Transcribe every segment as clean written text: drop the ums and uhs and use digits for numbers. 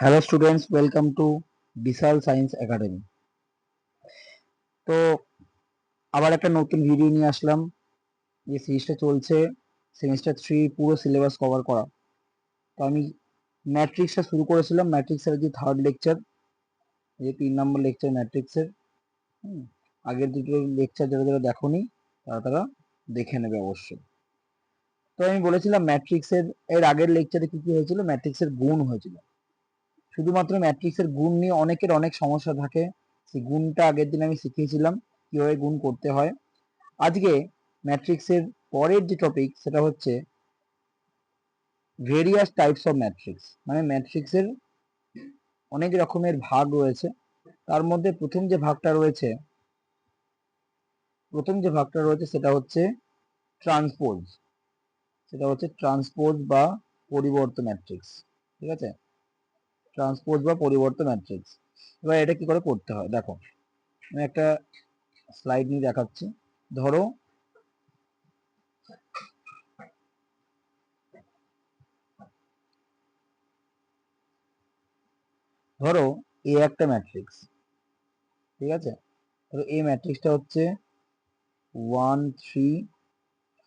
Hello students, welcome to Bishal science academy. তো আবার একটা নতুন ভিডিও নিয়ে আসলাম। যে সিরিজটা চলছে সেমিস্টার 3 পুরো সিলেবাস কভার করা। তো আমি ম্যাট্রিক্সটা শুরু করেছিলাম, ম্যাট্রিক্সের যে থার্ড লেকচার, যে 3 নম্বর লেকচার ম্যাট্রিক্সের। আগের দুটো লেকচার যারা যারা দেখোনি তারা দেখে নেবে অবশ্যই। তো আমি বলেছিলাম ম্যাট্রিক্সের এর আগের লেকচারে কি কি হয়েছিল, ম্যাট্রিক্সের গুণ হয়েছিল। শুধুমাত্র ম্যাট্রিক্সের গুণ নিয়ে অনেকের অনেক সমস্যা থাকে। সেই গুণটা আগের দিন আমি শিখিয়েছিলাম কিভাবে গুণ করতে হয়। আজকে ম্যাট্রিক্সের পরের যে টপিক সেটা হচ্ছে ভেরিয়াস টাইপস অফ ম্যাট্রিক্স, মানে ম্যাট্রিক্সের অনেক রকমের ভাগ রয়েছে। তার মধ্যে প্রথম যে ভাগটা রয়েছে সেটা হচ্ছে ট্রান্সপোজ। সেটা হচ্ছে ট্রান্সপোজ বা পরিবর্ত ম্যাট্রিক্স। ঠিক আছে, ট্রান্সপোজ বা পরিবর্ত ম্যাট্রিক্স। এবার এটা কি করে করতে হয় দেখো, আমি একটা স্লাইড নিয়ে দেখাচ্ছি। ধরো ধরো এ একটা ম্যাট্রিক্স, ঠিক আছে। ধরো এই ম্যাট্রিক্সটা হচ্ছে 1 3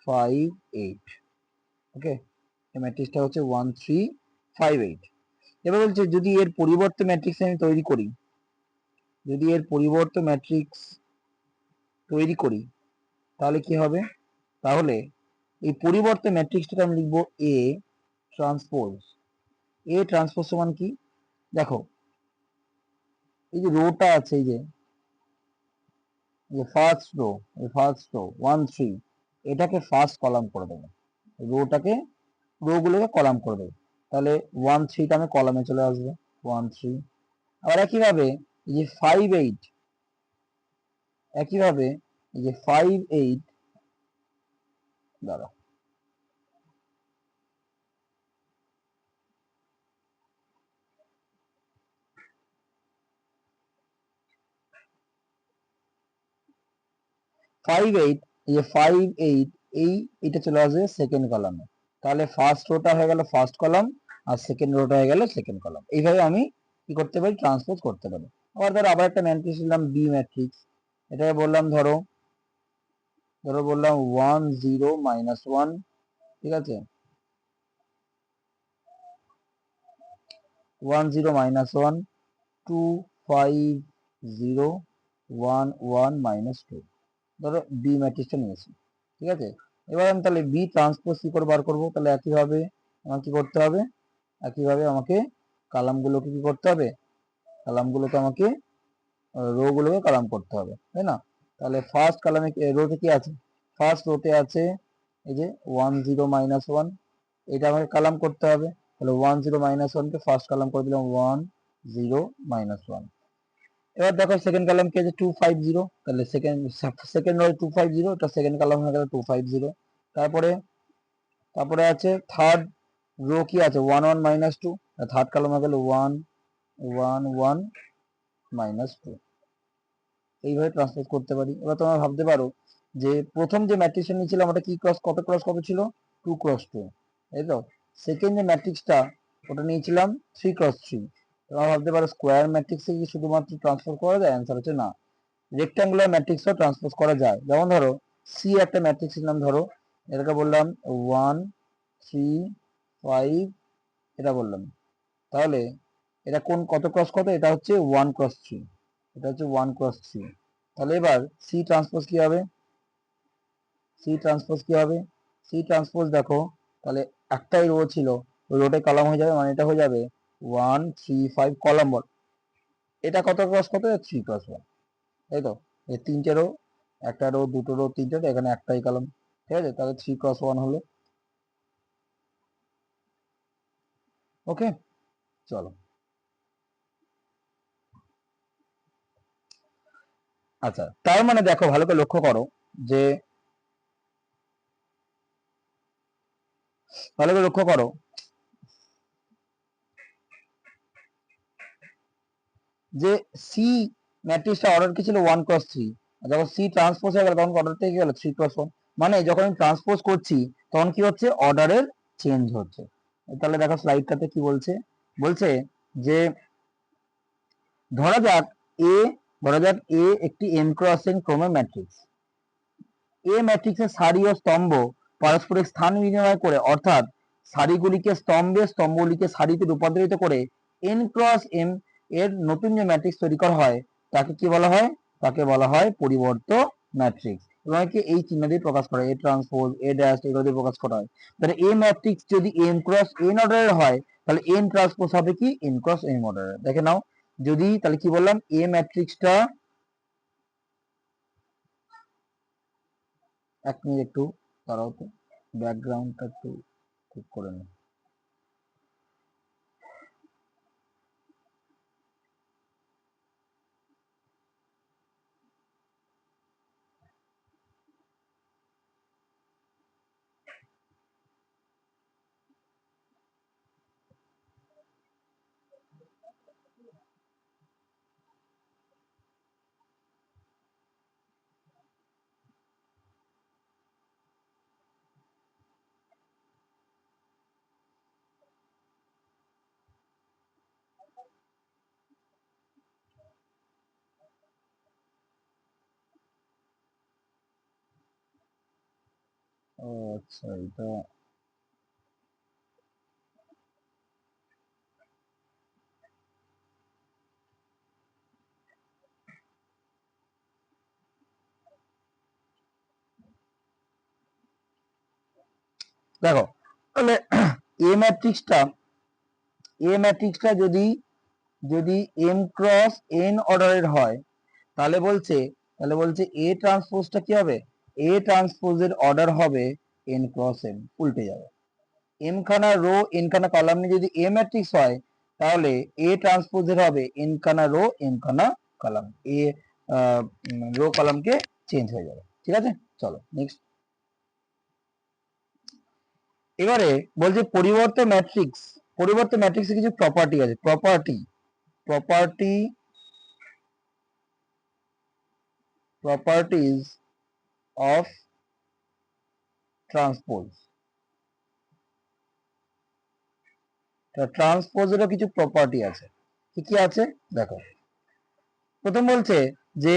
5 8। ওকে, এই ম্যাট্রিক্সটা হচ্ছে 1 3 5 8। এবার বলছে যদি এর পরিবর্তে ম্যাট্রিক্স আমি তৈরি করি, তাহলে কি হবে? তাহলে এই পরিবর্তে ম্যাট্রিক্সটাকে আমি লিখবো এ ট্রান্সপোজ। এ ট্রান্সপোজ সমান কি? দেখো, এই যে রোটা আছে, এই যে ফার্স্ট রো 1 3, এটাকে ফার্স্ট কলাম করে দেবো। রোগুলোকে কলাম করে দেবো। তাহলে 1 3টা আমি কলামে চলে আসবে, 1 3। আবার একইভাবে এই যে 5 8 দাঁড়া 5 8, এই যে 5 8 এটা চলে আসবে সেকেন্ড কলামে। তাহলে ফার্স্ট রোটা হয়ে গেল ফার্স্ট কলাম, আর সেকেন্ড রোটা হয়ে গেল সেকেন্ড কলাম। এইভাবে আমি কি করতে পারি? ট্রান্সপোজ করতে পারি। আবার একটা ম্যাট্রিক্স নিলাম, বি ম্যাট্রিক্স। এটাকে বললাম ধরো বললাম 1 0 -1, ঠিক আছে। 1 0 -1 2 5 0 1 1 -2। ধরো বি ম্যাট্রিক্সটা নিয়েছি, ঠিক আছে। এবার আমি তাহলে বি ট্রান্সপোজ কি করে বার করবো? তাহলে একইভাবে আমাকে কালামগুলোকে কি করতে হবে? রো গুলোকে কালাম করতে হবে, তাই না? তাহলে ফার্স্ট কালামে রোতে কি আছে? ফার্স্ট রোতে আছে এই যে 1 0 -1, এটা আমাকে কালাম করতে হবে। তাহলে 1 0 -1 কে ফার্স্ট কালাম করে দিলাম 1 0 -1। এবার দেখো সেকেন্ড কালাম কি আছে? 2 5 0। তাহলে সেকেন্ড রো 2 5 0, এটা সেকেন্ড কালাম হয়ে গেল 2 5 0। তারপরে তারপরে আছে থার্ড রো কি আছে? 1 1 -2, থার্ড কালাম হয়ে গেল 1 1 1 -2। এইভাবে ট্রান্সপোজ করতে পারি। এবার তোমরা ভাবতে পারো যে প্রথম যে ম্যাট্রিক্সটা নিয়েছিলাম ওটা কি কত ছিল? 2 ক্রস 2, তাই তো। সেকেন্ড যে ম্যাট্রিক্সটা ওটা নিয়েছিলাম 3 ক্রস 3। তোমরা ভাবতে পারো স্কোয়ার ম্যাট্রিক্সে কি শুধুমাত্র ট্রান্সপোজ করা যায়? অ্যান্সার হচ্ছে না, রেক্ট্যাঙ্গুলার ম্যাট্রিক্সও ট্রান্সপোজ করা যায়। যেমন ধরো সি একটা ম্যাট্রিক্স নিলাম, ধরো এটাকে বললাম 1 3 5, এটা বললাম। তাহলে এটা কত ক্রস কত? এটা হচ্ছে 1 ক্রস 3। এটা হচ্ছে 1 ক্রস 3। তাহলে এবার সি ট্রান্সপোজ কি হবে? সি ট্রান্সপোজ দেখো, তাহলে একটাই রো ছিল, ওই রোটে কলাম হয়ে যাবে, মানে এটা হয়ে যাবে 1 3 5 কলাম বল। এটা কত ক্রস কত? 3 ক্রস 1, তাই তো। এই তিনটে রো, একটা রো দুটো রো তিনটে রো, এখানে একটাই কলাম, ঠিক আছে। তাহলে 3 ক্রস 1 হলো। ওকে, চলো। আচ্ছা, তার মানে দেখো, ভালো করে লক্ষ্য করো যে ভালো করে লক্ষ্য করো যে সি ম্যাট্রিক্সটা অর্ডার কি ছিল? 1 ক্রস 3। যখন সি ট্রান্সপোজ হয়ে গেল তখন অর্ডারটা কি গেল? 3 ক্রস 1। মানে যখন আমি ট্রান্সপোজ করছি তখন কি হচ্ছে? অর্ডারের চেঞ্জ হচ্ছে। তাহলে দেখো স্লাইডটাতে কি বলছে? বলছে যে ধরা যাক এ একটি m ক্রস n ক্রমের ম্যাট্রিক্স। এ ম্যাট্রিক্সের সারি ও স্তম্ভ পারস্পরিক স্থান বিনিময় করে, অর্থাৎ সারিগুলিকে স্তম্ভে, স্তম্ভগুলিকে সারিতে রূপান্তরিত করে n ক্রস m এর নতুন যে ম্যাট্রিক্স তৈরি করা হয় তাকে কি বলা হয়? তাকে বলা হয় পরিবর্ত ম্যাট্রিক্স। এবং একে এই চিহ্ন দিয়ে প্রকাশ করা হয়, এ ট্রান্সপোজ, এ ড্যাশ, এগুলো দিয়ে প্রকাশ করা হয়। তাহলে এ ম্যাট্রিক্স যদি m ক্রস n অর্ডারের হয় তাহলে n ট্রান্সপোজ হবে কি? n ক্রস m অর্ডারের। দেখে নাও, যদি তাহলে কি বললাম, এ ম্যাট্রিক্সটা, এক মিনিট একটু দাঁড়াও তো, ব্যাকগ্রাউন্ডটা একটু ঠিক করে নিই। ও আচ্ছা, এটা দেখো, তাহলে এ ম্যাট্রিক্সটা যদি যদি m ক্রস n অর্ডারের হয় তাহলে বলছে এ ট্রান্সপোজটা কি হবে? এ ট্রান্সপোজের অর্ডার হবে n ক্রস m, উল্টে যাবে। m খানা রো n খানা কলাম নিয়ে যদি এ ম্যাট্রিক্স হয় তাহলে এ ট্রান্সপোজের হবে n খানা রো n খানা কলাম, এ রো কলামকে চেঞ্জ হয়ে যাবে। ঠিক আছে, চলো নেক্সট। এবারে বলছে পরিবর্তে ম্যাট্রিক্সের কিছু প্রপার্টি আছে। Properties of transpose. ট্রান্সপোজেরও কিছু প্রপার্টি আছে। কি কি আছে দেখো। প্রথম বলছে যে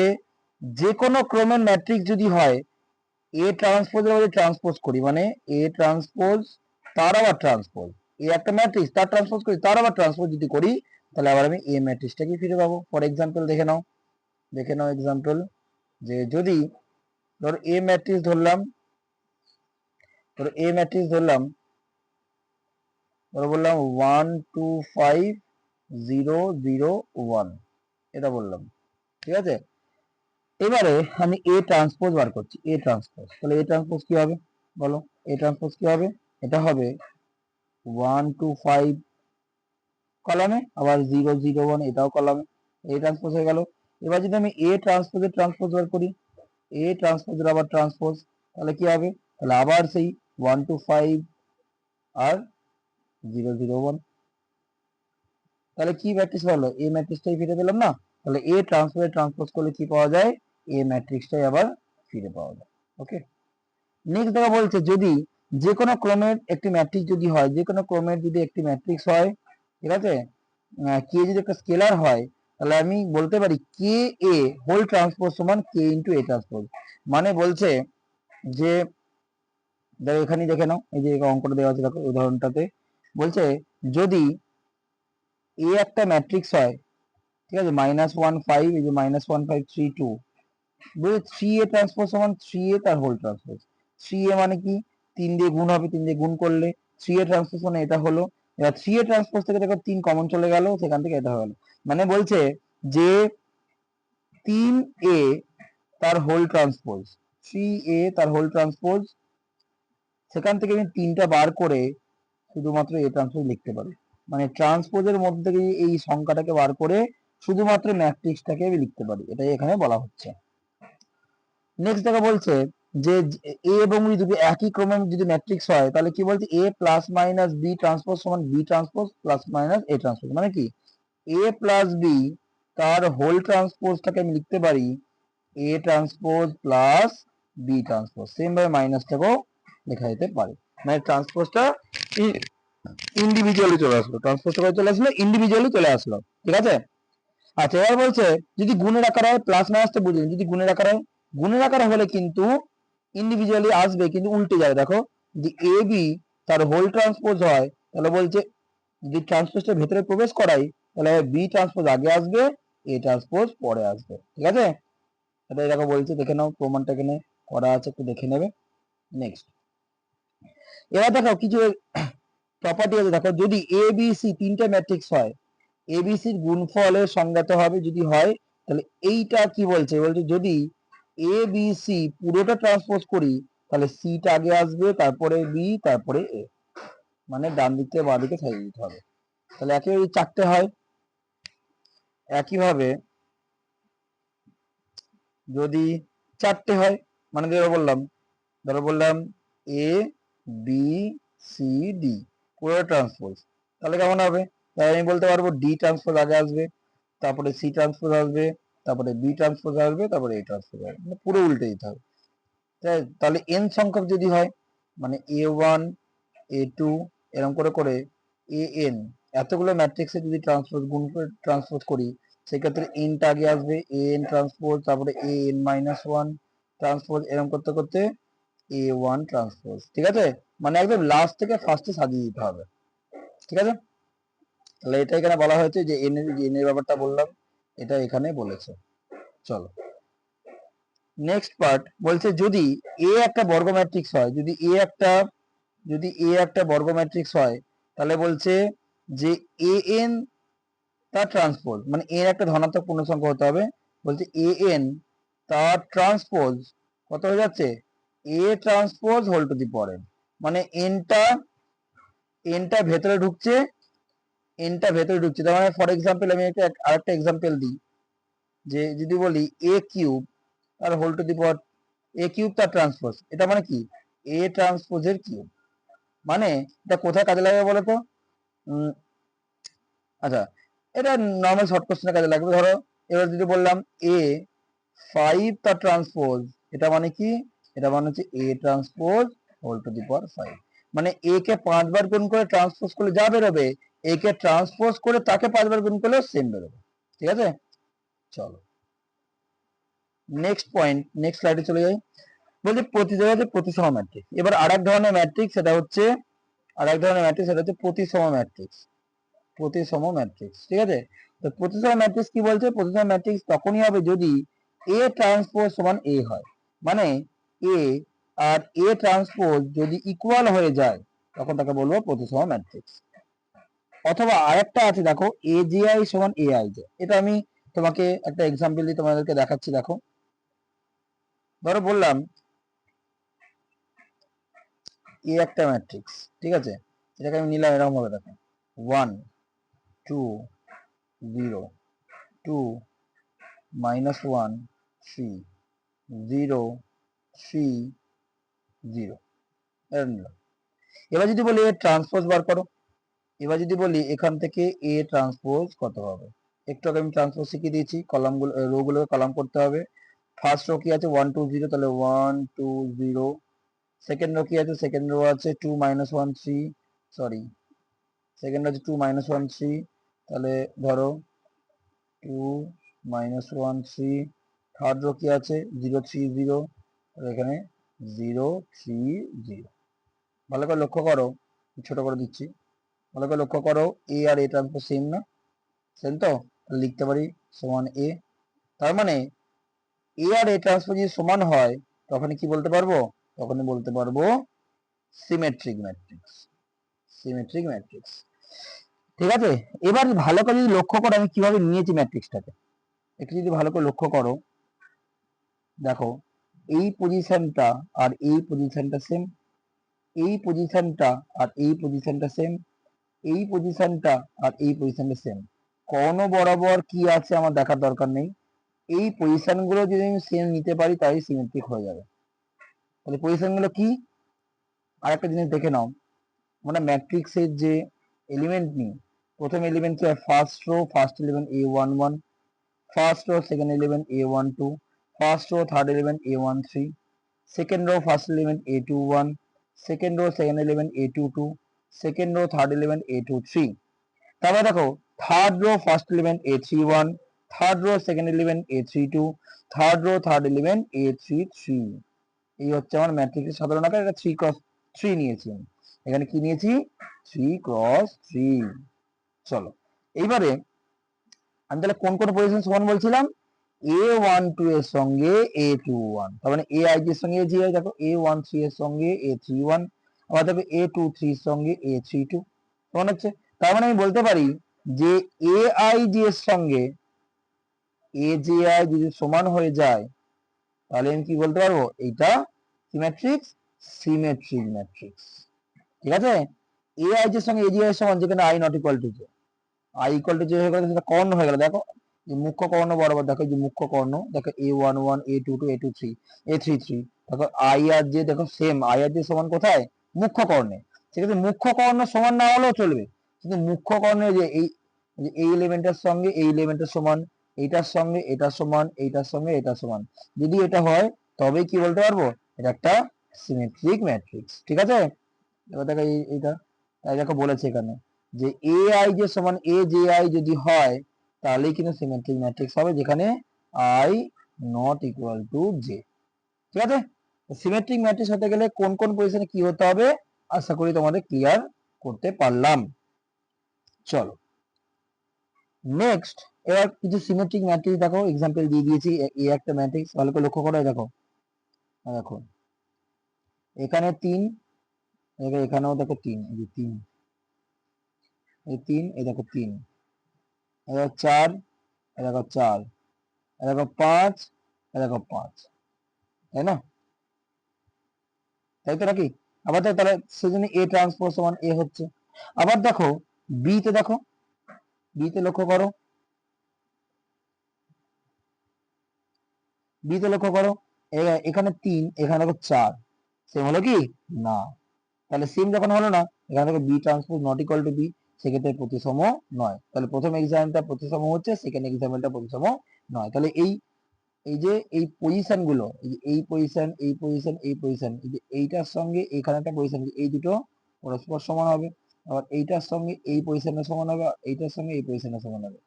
যে কোনো ক্রমের ম্যাট্রিক্স যদি হয়, এ ট্রান্সপোজের মধ্যে ট্রান্সপোজ করি, মানে এ ট্রান্সপোজ তার আবার ট্রান্সপোজ, এ একটা ম্যাট্রিক্স তার ট্রান্সপোজ করি, তার আবার ট্রান্সপোজ যদি করি তাহলে আবার আমি এ ম্যাট্রিক্সটাকে ফিরে পাবো। ফর এক্সাম্পল দেখে নাও এক্সাম্পল, যে যদি ধরো এ ম্যাট্রিক্স ধরলাম, ধরো বললাম 1 2 5 0 0 1, এটা বললাম। ঠিক আছে, এবারে আমি এ ট্রান্সপোজ বার করছি, এ ট্রান্সপোজ। তাহলে এ ট্রান্সপোজ কি হবে বলো? এ ট্রান্সপোজ কি হবে? এটা হবে 1 2 5 কলামে, আবার 0 0 1 এটাও কলামে, এ ট্রান্সপোজ হয়ে গেল। এবার যদি আমি এ ট্রান্সপোজের ট্রান্সপোজ বার করি, এ ট্রান্সপোজের আবার ট্রান্সপোজ, তাহলে কি হবে? তাহলে আবার সেই 1 2 5 আর 0 0 1, তাহলে কি ম্যাট্রিক্স হলো? এ ম্যাট্রিক্সটাই ফিরে পেলাম না? তাহলে এ ট্রান্সপোজে ট্রান্সপোজ করলে কি পাওয়া যায়? এ ম্যাট্রিক্সটাই আবার ফিরে পাওয়া যায়। ওকে, নেক্সট দেখা বলছে যদি যে কোনো ক্রমের একটি ম্যাট্রিক্স যদি হয়, যে কোনো ক্রমের যদি একটি ম্যাট্রিক্স হয়, ঠিক আছে, কে যদি একটা স্কেলার হয় তাহলে আমি বলতে পারি কে এ হোল ট্রান্সপোজ সমান কে ইন্টু এ ট্রান্সপোজ। মানে বলছে যে দেখো এখানে দেখে নাও, এই যে অঙ্কটা দেওয়া আছে দেখো উদাহরণটাতে, বলছে যদি এ একটা ম্যাট্রিক্স হয়, ঠিক আছে, -1 5, এই যে -1 5 3 2, বুঝলে 3 এ ট্রান্সপোজ সমান 3 এ তার হোল ট্রান্সপোজ। 3 এ মানে কি? 3 দিয়ে গুণ হবে, 3 দিয়ে গুণ করলে 3 এ ট্রান্সপোজ মানে এটা হলো। এবার 3 এ ট্রান্সপোজ থেকে দেখো 3 কমন চলে গেল, সেখান থেকে এটা হলো। মানে বলছে যে 3 এ তার হোল ট্রান্সপোজ, 3 এ তার হোল ট্রান্সপোজ, সেখান থেকে আমি 3টা বার করে শুধুমাত্র এ ট্রান্সপোজ লিখতে পারি। মানে ট্রান্সপোজের মধ্যে থেকে এই সংখ্যাটাকে বার করে শুধুমাত্র ম্যাট্রিক্সটাকে আমি লিখতে পারি, এটাই এখানে বলা হচ্ছে। নেক্সট দেখা বলছে যে এ এবং বি যদি একই ক্রমের যদি ম্যাট্রিক্স হয় তাহলে কি বলছে? A plus minus B transpose সমান B transpose plus minus A transpose. মানে কি? এ প্লাস বি তার হোল ট্রান্সপোজটাকে আমি লিখতে পারি A transpose plus B transpose. Same ভাবে মাইনাসটাকেও লেখা যেতে পারে, মানে ট্রান্সপোজটা ইন্ডিভিজুয়ালি চলে আসলো, ট্রান্সপোজ করে চলে আসলো, ইন্ডিভিজুয়ালি চলে আসলো। ঠিক আছে। আচ্ছা, এবার বলছে যদি গুণের আকার হয়, প্লাস মাইনাসটা বুঝলেন, যদি গুণের আকার হয়, গুণের আকার হলে কিন্তু ইন্ডিভিজুয়ালি আসবে, কিন্তু উল্টে যাবে। দেখো যদি এ বি তার হোল ট্রান্সপোজ হয়, তাহলে বলছে যদি ট্রান্সপোজটা ভেতরে প্রবেশ করাই, তাহলে বি ট্রান্সপোজ আগে আসবে, এ ট্রান্সপোজ পরে আসবে। ঠিক আছে, এটা দেখো বলছে, দেখে নাও, প্রমাণটা এখানে করা আছে, একটু দেখে নেবে। নেক্সট, এবার দেখো কিছু প্রপার্টি আছে। দেখো যদি এ বি সি তিনটে ম্যাট্রিক্স হয়, এবিসির গুণফলের সংজ্ঞাত হবে, যদি হয় তাহলে এইটা কি বলছে, বলছে যদি এ বি সি পুরোটা ট্রান্সপোজ করি, তাহলে সিটা আগে আসবে, তারপরে বি, তারপরে এ, মানে ডান দিক থেকে বাঁ দিকে সাজিয়ে দিতে হবে। তাহলে একেবারে চারটে হয়। একইভাবে যদি চারটে হয়, মানে ধরো বললাম এ বি সি ডি পুরো ট্রান্সপোজ, তাহলে কেমন হবে? তাহলে আমি বলতে পারবো ডি ট্রান্সপোজ আগে আসবে, তারপরে সি ট্রান্সপোজ আসবে, তারপরে বি ট্রান্সপোজ আসবে, তারপরে এ ট্রান্সপোজ আসবে, মানে পুরো উল্টে দিতে হবে। তাহলে এন সংখ্যক যদি হয়, মানে এ ওয়ান, এ টু, এরকম করে করে এ এন, এতগুলো ম্যাট্রিক্সে যদি ট্রান্সপোজ গুণ করে ট্রান্সপোজ করি, সেক্ষেত্রে এনটা আগে আসবে, এ এন ট্রান্সপোজ, তারপরে A N minus one transpose, এরকম করতে করতে এ ওয়ান ট্রান্সপোজ। ঠিক আছে, মানে একদম লাস্ট থেকে ফার্স্টে সাজিয়ে দিতে হবে। ঠিক আছে, তাহলে এটা এখানে বলা হয়েছে যে এন এর ব্যাপারটা বললাম, এটা এখানে বলেছে। চলো নেক্সট পার্ট, বলছে যদি এ একটা বর্গ ম্যাট্রিক্স হয়, যদি এ একটা বর্গ ম্যাট্রিক্স হয়, তাহলে বলছে যে এ এন তার ট্রান্সপোজ, মানে এর একটা ধনাত্মক পূর্ণ সংখ্যা হতে হবে। বলছে এ এন তার ট্রান্সপোজ কত হয়ে যাচ্ছে, A transpose whole to the power N, মানে এনটা ভেতরে ঢুকছে, তার মানে ফর এক্সাম্পল আমি একটা আরেকটা এক্সাম্পল দিই, যে যদি বলি এ কিউব তার whole to the power, A cube তার ট্রান্সপোজ, এটা মানে কি, এ ট্রান্সপোজের কিউব। মানে এটা কোথায় কাজে লাগবে বলো তো? আচ্ছা, এটা নর্মাল শর্ট কোশ্চেনের কাজে লাগবে। ধরো এবার যদি বললাম এ ফাইভ তার ট্রান্সপোজ, এটা মানে কি, এটা মানে হচ্ছে A transpose whole to the power five, মানে এ কে 5 বার গুণ করে ট্রান্সপোজ করলে যা বেরোবে, এ কে ট্রান্সপোজ করে তাকে 5 বার গুণ করলে সেম বেরোবে। ঠিক আছে, চলো নেক্সট পয়েন্ট, নেক্সট স্লাইডে চলে যাই। বলছে প্রতি জায়গাতে প্রতিসম ম্যাট্রিক্স। এবার আরেক ধরনের ম্যাট্রিক্স, সেটা হচ্ছে প্রতিসম ম্যাট্রিক্স। ঠিক আছে, তো প্রতিসম ম্যাট্রিক্স কি বলছে, প্রতিসম ম্যাট্রিক্স তখনই হবে যদি এ ট্রান্সপোজ সমান এ হয়, মানে এ আর এ ট্রান্সপোজ যদি ইকুয়াল হয়ে যায়, তখন তাকে বলবো প্রতিসম ম্যাট্রিক্স। অথবা আরেকটা আছে, দেখো এ জি আই সমান এ আই জে, এটা আমি তোমাকে একটা এক্সাম্পল দিয়ে তোমাদেরকে দেখাচ্ছি। দেখো ধরো বললাম এ একটা ম্যাট্রিক্স, ঠিক আছে, এটাকে আমি নিলাম এরকম ভাবে, দেখো 1 2 0 2 -1 3 0 3 0, এটা নিলাম। এবার যদি বলি এ ট্রান্সপোজ বার করো, এবার যদি বলি এখান থেকে এ ট্রান্সপোজ কত হবে, একটু আগে আমি ট্রান্সপোজ শিখিয়ে দিয়েছি, কলামগুলো রো গুলোকে কলাম করতে হবে। ফার্স্ট রো কি আছে 1 2 0, তাহলে 1 2 0। সেকেন্ড রো কি আছে, সেকেন্ড রো আছে 2 -1 3, সরি সেকেন্ড আছে 2 -1 3, তাহলে ধরো 2 -1 3। থার্ড রো কি আছে 0 3 0, এখানে 0 3 0। ভালো করে লক্ষ্য করো, ছোট করে দিচ্ছি, ভালো করে লক্ষ্য করো, এ আর এ ট্রান্সপোজ সেম না, সেম তো, লিখতে পারি সমান এ। তার মানে এ আর এ ট্রান্সপোজ যদি সমান হয়, তখন কি বলতে পারবো, তখন বলতে পারবো সিমেট্রিক ম্যাট্রিক্স, সিমেট্রিক ম্যাট্রিক্স। ঠিক আছে, এবার ভালো করে যদি লক্ষ্য করো আমি কিভাবে নিয়েছি ম্যাট্রিক্সটাকে, একটু যদি ভালো করে লক্ষ্য করো, দেখো এই পজিশনটা আর এই পজিশনটা সেম, এই পজিশনটা আর এই পজিশনটা সেম, এই পজিশনটা আর এই পজিশনটা সেম। কোন বরাবর কি আছে আমার দেখার দরকার নেই, এই পজিশন গুলো যদি আমি সেম নিতে পারি তাই সিমেট্রিক হয়ে যাবে। তাহলে পজিশন গুলো কি, আর একটা জিনিস দেখে নাও, আমরা ম্যাট্রিক্সের যে এলিমেন্ট নিই, প্রথম এলিমেন্ট কি হয়, first row first element a11, first row second element a12, first row third element a13, second rho first element a21, second rho second element a22, second rho third element a23। তারপরে দেখো third rho first element a31, third rho second element a32, third rho third element a33। এই হচ্ছে আমার ম্যাট্রিক্সের সাধারণ আকার। এটা 3x3 নিয়েছি আমি। এখানে কি নিয়েছি? 3x3। চলো এইবারে আমি তাহলে কোন কোন পজিশন সমান বলছিলাম? a12 এর সঙ্গে a21, তার মানে aij এর সঙ্গে aj, দেখো a13 এর সঙ্গে a31, আবার দেখো a23 এর সঙ্গে a32 সমান হচ্ছে। তার মানে আমি বলতে পারি যে aij এর সঙ্গে aji যদি সমান হয়ে যায় তাহলে আমি কি বলতে পারবো? এইটা কি ম্যাট্রিক্স? Symmetric matrix. ঠিক আছে? aij এর সঙ্গে aji এর সমান, যেখানে i not equal two j, i equal to j হয়ে গেলে সেটা কর্ণ হয়ে গেল। দেখো যে মুখ্য কর্ণ বরাবর, দেখো যে মুখ্য কর্ণ, দেখো a11 a22 a23 a33, দেখো i আর j, দেখো সেম i আর j সমান কোথায়? মুখ্য কর্ণে। সেক্ষেত্রে মুখ্য কর্ণ সমান না হলেও চলবে, কিন্তু মুখ্য কর্ণে যে এই এলিমেন্টের সঙ্গে এই এলিমেন্টের সমান, এইটার সঙ্গে এটার সমান, এইটার সঙ্গে এটার সমান, যদি এটা হয় তবেই কি বলতে পারবো? এটা একটা সিমেট্রিক ম্যাট্রিক্স। ঠিক আছে? এবার দেখো এইটা, তাই দেখো বলেছে এখানে যে ai যে সমান aji যদি হয় তাহলেই কিন্তু সিমেট্রিক ম্যাট্রিক্স হবে, যেখানে i not equal two j। ঠিক আছে? সিমেট্রিক ম্যাট্রিক্স হতে গেলে কোন কোন পজিশনে কি হতে হবে আশা করি তোমাদের ক্লিয়ার করতে পারলাম। চলো নেক্সট, এবার কিছু সিমেট্রিক ম্যাট্রিক্স দেখো, এক্সাম্পল দিয়ে দিয়েছি। এই একটা ম্যাট্রিক্স ভালো করে লক্ষ্য করে দেখো। দেখো এখানে 3, এখানেও দেখো 3, এই যে 3, এই 3, এই দেখো 3, এই দেখো 4, এই দেখো 4, এই দেখো 5, এই দেখো 5, তাই না? তাই তো নাকি? আবার দেখো তাহলে সেজন্য a ট্রান্সপোজ সমান a হচ্ছে। আবার দেখো b তে, দেখো b তে লক্ষ্য করো, b তে লক্ষ্য করো, এখানে 3, এখানে দেখো 4, সেম হলো কি? না। তাহলে সেম যখন হলো না, এখানে দেখো B transpose not equal to B, সেক্ষেত্রে প্রতিসম নয়। তাহলে প্রথম এক্সাম্পলটা প্রতিসম হচ্ছে, সেকেন্ড এক্সাম্পলটা প্রতিসম নয়। তাহলে এই এই যে এই পজিশন গুলো, এই পজিশন, এই পজিশন, এই পজিশন, এই যে এইটার সঙ্গে এখানে একটা পজিশন, এই দুটো পরস্পর সমান হবে। আবার এইটার সঙ্গে এই পজিশনের সমান হবে, এইটার সঙ্গে এই পজিশনের সমান হবে।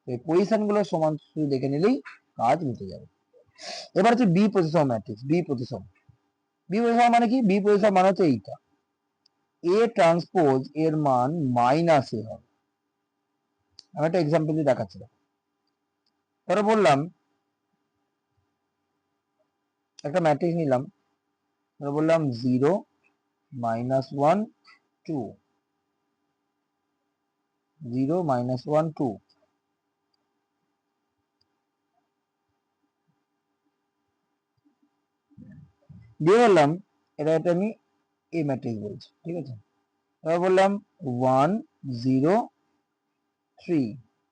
তো এই পজিশন গুলো সমান শুধু দেখে নিলেই কাজ মিটে যাবে। এবার হচ্ছে বি প্রতিসম ম্যাট্রিক্স। বি প্রতিসম মানে কি? বি প্রতিসম মানে হচ্ছে এইটা, এ ট্রান্সপোজ এর মান মাইনাস এ হবে। আমি একটা এক্সাম্পল দিয়ে দেখাচ্ছি। ধরো বললাম একটা ম্যাট্রিক্স নিলাম, ধরো বললাম 0 -1 2, 0 -1 2, দিয়ে বললাম এটা আমি এ ম্যাট্রিক্স বলছি। ঠিক আছে? এবার বললাম 1 0 3,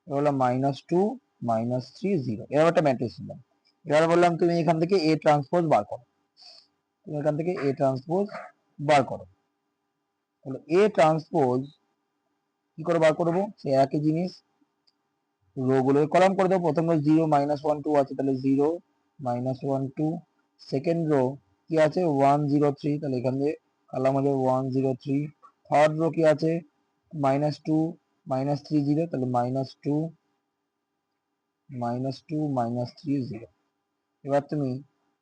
বললাম -2 -3 0, এবার একটা ম্যাট্রিক্স নিলাম। এবার বললাম তুমি এখান থেকে এ ট্রান্সপোজ বার করো, তুমি এখান থেকে এ ট্রান্সপোজ বার করো। তাহলে এ ট্রান্সপোজ কি করে বার করবো? সে একই জিনিস, রো গুলো কলাম করে দেবো। প্রথম রো 0 -1 2 আছে, তাহলে 0 -1 2। সেকেন্ড রো কি আছে? 1 0 3, তাহলে এখান থেকে কলাম হবে 1 0 3। থার্ড রো কি আছে? -2 -3 0, তাহলে -2 -3 0।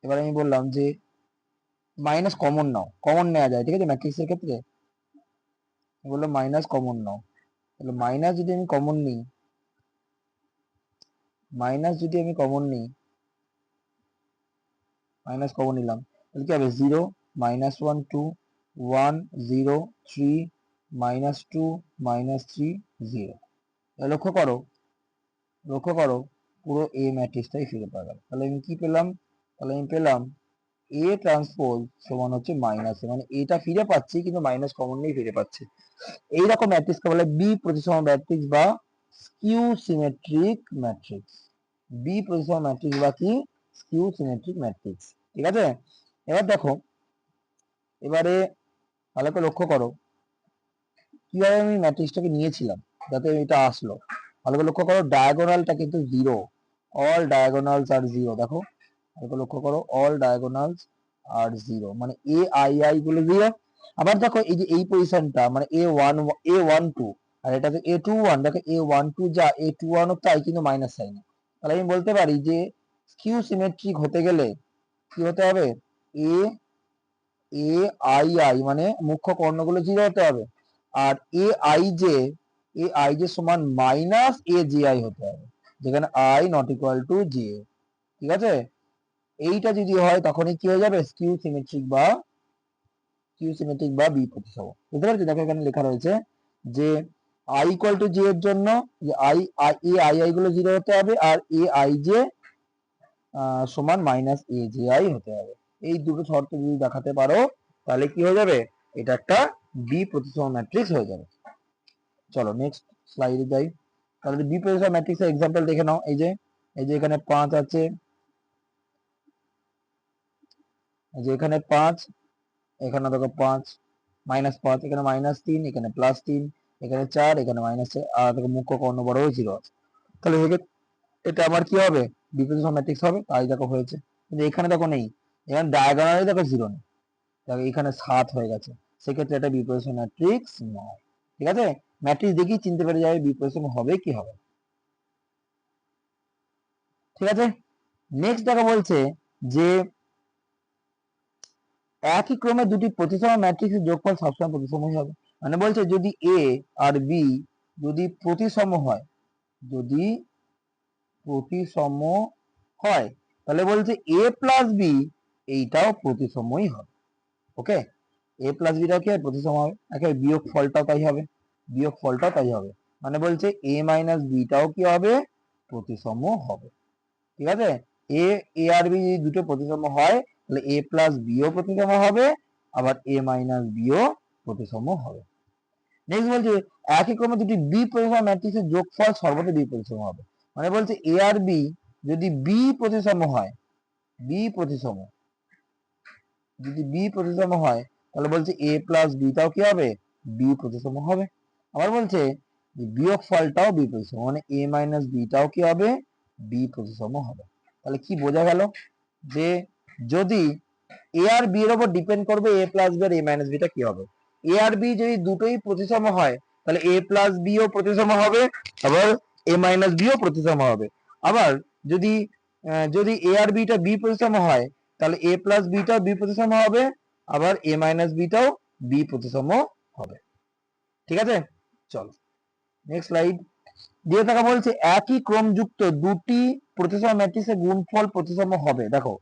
এবার আমি বললাম যে মাইনাস কমন নাও, কমন নেওয়া যায়। ঠিক আছে? ম্যাট্রিক্সের ক্ষেত্রে বললাম মাইনাস কমন নাও। তাহলে মাইনাস যদি আমি কমন নিই, মাইনাস কমন নিলাম, তাহলে কি হবে? 0 -1 2 1 0 3 -2 -3 0। লক্ষ্য করো পুরো এ ম্যাট্রিক্সটাই ফিরে পাওয়া গেল। তাহলে আমি কি পেলাম? তাহলে আমি পেলাম এ ট্রান্সপোজ সমান হচ্ছে মাইনাস এ, মানে এটা ফিরে পাচ্ছি কিন্তু মাইনাস কমন নিয়ে ফিরে পাচ্ছি। এইরকম ম্যাট্রিক্সকে বলে বি প্রতিসম ম্যাট্রিক্স বা স্কিউ সিমেট্রিক ম্যাট্রিক্স। বি প্রতিসম ম্যাট্রিক্স বা কি? Skew symmetric matrix. ঠিক আছে? এবার দেখো, এবারে ভালো করে লক্ষ্য করো কিভাবে আমি ম্যাট্রিক্সটাকে নিয়েছিলাম যাতে এটা আসলো। ভালো করে লক্ষ্য করো, ডায়াগোনালটা কিন্তু 0, অল ডায়াগোনালস আর 0। দেখো ভালো করে লক্ষ্য করো, অল ডায়াগোনালস আর 0, মানে এ আই আই গুলো 0, আবার দেখো এই যে এই পজিশনটা মানে A12 আর এটা তো A21, দেখো A12 যা A21 ও তাই, কিন্তু মাইনাস সাইন। তাহলে আমি বলতে পারি যে স্কিউ সিমেট্রিক হতে গেলে কি হতে হবে, এ এ আই মানে মুখ্য কর্ণগুলো 0 হতে হবে, আর এ আই জে সমান মাইনাস এ জে আই হতে হবে, যেখানে I not equal two J. ঠিক আছে, এইটা যদি হয় তখনই কি হয়ে যাবে, স্কিউ সিমেট্রিক বা বি প্রতিসম। বুঝতে পারছি? দেখো এখানে লেখা রয়েছে যে আই ইকুয়াল টু জে এর জন্য যে আই গুলো 0 হতে হবে, আর এ আই জে সমান মাইনাস এ জে আই হতে হবে। এই দুটো শর্ত যদি দেখাতে পারো তাহলে কি হয়ে যাবে, এটা একটা বি প্রতিসম ম্যাট্রিক্স হয়ে যাবে। চলো নেক্সট স্লাইডে যাই। তাহলে বি প্রতিসম ম্যাট্রিক্সের এক্সাম্পল দেখে নাও। এই যে এখানে 5 আছে, এই যে এখানে 5, এখানে দেখো 5 -5, এখানে -3, এখানে +3, এখানে 4, এখানে -4, আর দেখো মুখ্য কর্ণ বড় 0 আছে। তাহলে এটা আমার কি হবে, বি প্রতিসম ম্যাট্রিক্স হবে। তাই দেখো হয়েছে, কিন্তু এখানে দেখো নেই, এখানে ডায়াগোনালি দেখো 0 নেই, দেখো এখানে 7 হয়ে গেছে, সেক্ষেত্রে এটা বি প্রতিসম ম্যাট্রিক্স নয়। ঠিক আছে, ম্যাট্রিক্স দেখি চিনতে পেরে যাবে বি প্রতিসম হবে কি হবে। ঠিক আছে, নেক্সট দেখো বলছে যে একই ক্রমে দুটি প্রতিসম ম্যাট্রিক্সের যোগফল সবসময় প্রতিসমই হবে। মানে বলছে যদি এ আর বি যদি প্রতিসম হয়, যদি প্রতিসম হয় তাহলে বলছে এ প্লাস বি এইটাও প্রতিসমই হবে। ওকে, এ প্লাস বিটাও কি প্রতিসম হবে, একেবারে বিয়োগ ফলটাও তাই হবে, বিয়োগ ফলটাও তাই হবে। মানে বলছে এ মাইনাস বিটাও কি হবে, প্রতিসম হবে। ঠিক আছে, এ আর বি যদি দুটো প্রতিসম হয় তাহলে এ প্লাস বিও প্রতিসম হবে, আবার এ মাইনাস বিও প্রতিসম হবে। নেক্সট বলছে একই ক্রমে দুটি বি প্রতিসম ম্যাট্রিক্সের যোগফল সর্বদা বি প্রতিসম হবে। মানে বলছে এ আর বি যদি বি প্রতিসম হয়, বি প্রতিসম যদি বি প্রতিসম হয় তাহলে বলছে এ প্লাস বিটাও কি হবে, বি প্রতিসম হবে। আবার বলছে যে বিয়োগ ফলটাও বি প্রতিসম, মানে এ মাইনাস বিটাও কি হবে, বি প্রতিসম হবে। তাহলে কি বোঝা গেল, যে যদি এ আর বি এর উপর ডিপেন্ড করবে এ প্লাস বি আর এ মাইনাস বিটা কি হবে। এ আর বি যদি দুটোই প্রতিসম হয় তাহলে এ প্লাস বি ও প্রতিসম হবে, আবার এ মাইনাস বি ও প্রতিসম হবে। আবার যদি যদি এ আর বিটা বি প্রতিসম হয় তাহলে এ প্লাস বিটাও বি প্রতিসম হবে, আবার এ মাইনাস বিটাও বি প্রতিসম হবে। ঠিক আছে, চলো নেক্সট স্লাইড। দিয়ে থাকা বলছে একই ক্রমযুক্ত দুটি প্রতিসম ম্যাট্রিক্সের গুণফল প্রতিসম হবে। দেখো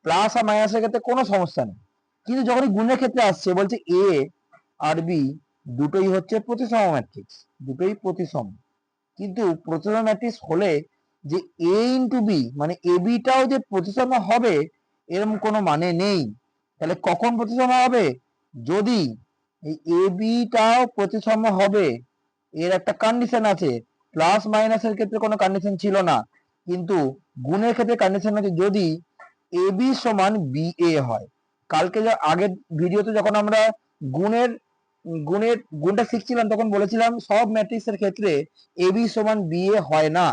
প্লাস আর মাইনাসের ক্ষেত্রে কোনো সমস্যা নেই, কিন্তু যখনই গুণের ক্ষেত্রে আসছে বলছে এ আর বি দুটোই হচ্ছে প্রতিসম ম্যাট্রিক্স, দুটোই প্রতিসম, কিন্তু প্রতিসম ম্যাট্রিক্স হলে যে এ ইন্টু বি মানে এ বিটাও যে প্রতিসম হবে এরকম কোনো মানে নেই। তাহলে কখন প্রতিসম হবে, যদি এই এ বিটাও প্রতিসম হবে এর একটা কন্ডিশন আছে। প্লাস মাইনাসের ক্ষেত্রে কোনো কন্ডিশন ছিল না, কিন্তু গুণের ক্ষেত্রে কন্ডিশন আছে যদি এ বি সমান বি এ হয়। কালকে আগের ভিডিওতে যখন আমরা গুণের গুণটা শিখছিলাম তখন বলেছিলাম সব ম্যাট্রিক্সের ক্ষেত্রে এ বি সমান বি এ হয় না।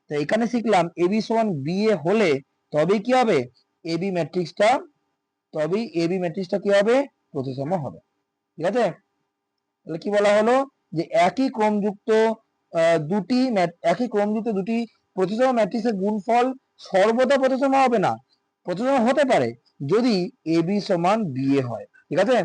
তো এখানে শিখলাম এ বি সমান বি এ হলে তবেই কি হবে, এ বি ম্যাট্রিক্সটা কি হবে, প্রতিসম হবে। ঠিক আছে, তাহলে কি বলা হলো, যে একই ক্রমযুক্ত দুটি প্রতিসম ম্যাট্রিক্সের গুণফল সর্বদা প্রতিসম হবে না, প্রতিসম হতে পারে যদি এ বি সমান বি এ হয়। ঠিক আছে,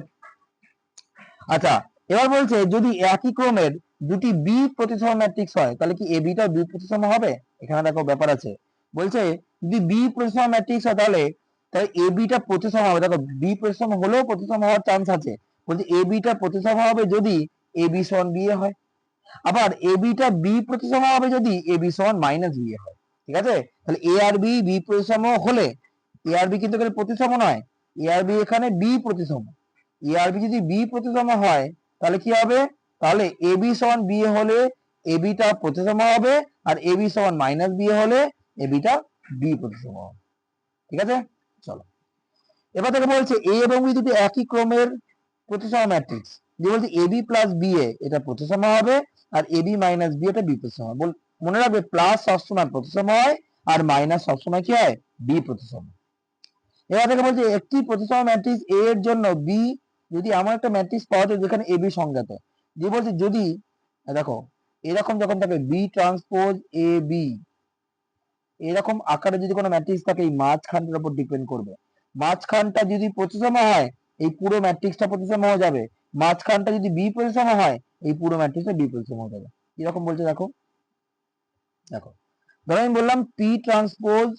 আচ্ছা এবার বলছে যদি একই ক্রমের দুটি বি প্রতিসম ম্যাট্রিক্স হয় তাহলে কি এ বিটা বি প্রতিসম হবে। এখানে দেখো ব্যাপার আছে, বলছে যদি বি প্রতিসম ম্যাট্রিক্স হয় তাহলে এ বিটা প্রতিসম হবে। দেখো বি প্রতিসম হলেও প্রতিসম হওয়ার চান্স আছে, বলছে এ বিটা প্রতিসম হবে যদি এ বি সমান বি এ হয়, আবার এ বিটা বি প্রতিসম হবে যদি এ বি সমান মাইনাস বি এ হয়। ঠিক আছে, তাহলে এ আর বি বি প্রতিসম হলে, এ আর বি কিন্তু এখানে প্রতিসম নয়, এ আর বি এখানে বি প্রতিসম, এ আর বি যদি বি প্রতিসম হয় তাহলে কি হবে, তাহলে এ বি সমান বি এ হলে এ বিটা প্রতিসম হবে, আর এ বি সমান মাইনাস বি এ হলে এ বিটা বি প্রতিসম হবে। ঠিক আছে, চলো এবার থেকে বলছে এ এবং বি দুটি একই ক্রমের প্রতিসম ম্যাট্রিক্স, যে বলছে A B plus B A এটা প্রতিসম হবে, আর এ বি মাইনাস বি এটা বি প্রতিসম হবে। মনে রাখবে প্লাস সবসময় প্রতিসম হয় আর মাইনাস সবসময় কি হয়, বি প্রতিসম। এবার থেকে বলছে একটি প্রতিসম ম্যাট্রিক্স এ এর জন্য বি যদি এমন একটা ম্যাট্রিক্স পাওয়া যায় যেখানে এ বি সংজ্ঞাত, যে বলছে যদি দেখো এরকম যখন থাকে বি ট্রান্সপোজ এ বি, এরকম আকারে যদি কোনো ম্যাট্রিক্স থাকে এই মাঝখানটার উপর ডিপেন্ড করবে। মাঝখানটা যদি প্রতিসম হয় এই পুরো ম্যাট্রিক্সটা প্রতিসম হয়ে যাবে, মাঝখানটা যদি বি প্রতিসম হয় এই পুরো ম্যাট্রিক্সটা বি প্রতিসম হয়ে যাবে। এরকম বলছে দেখো, দেখো ধরো আমি বললাম পি ট্রান্সপোজ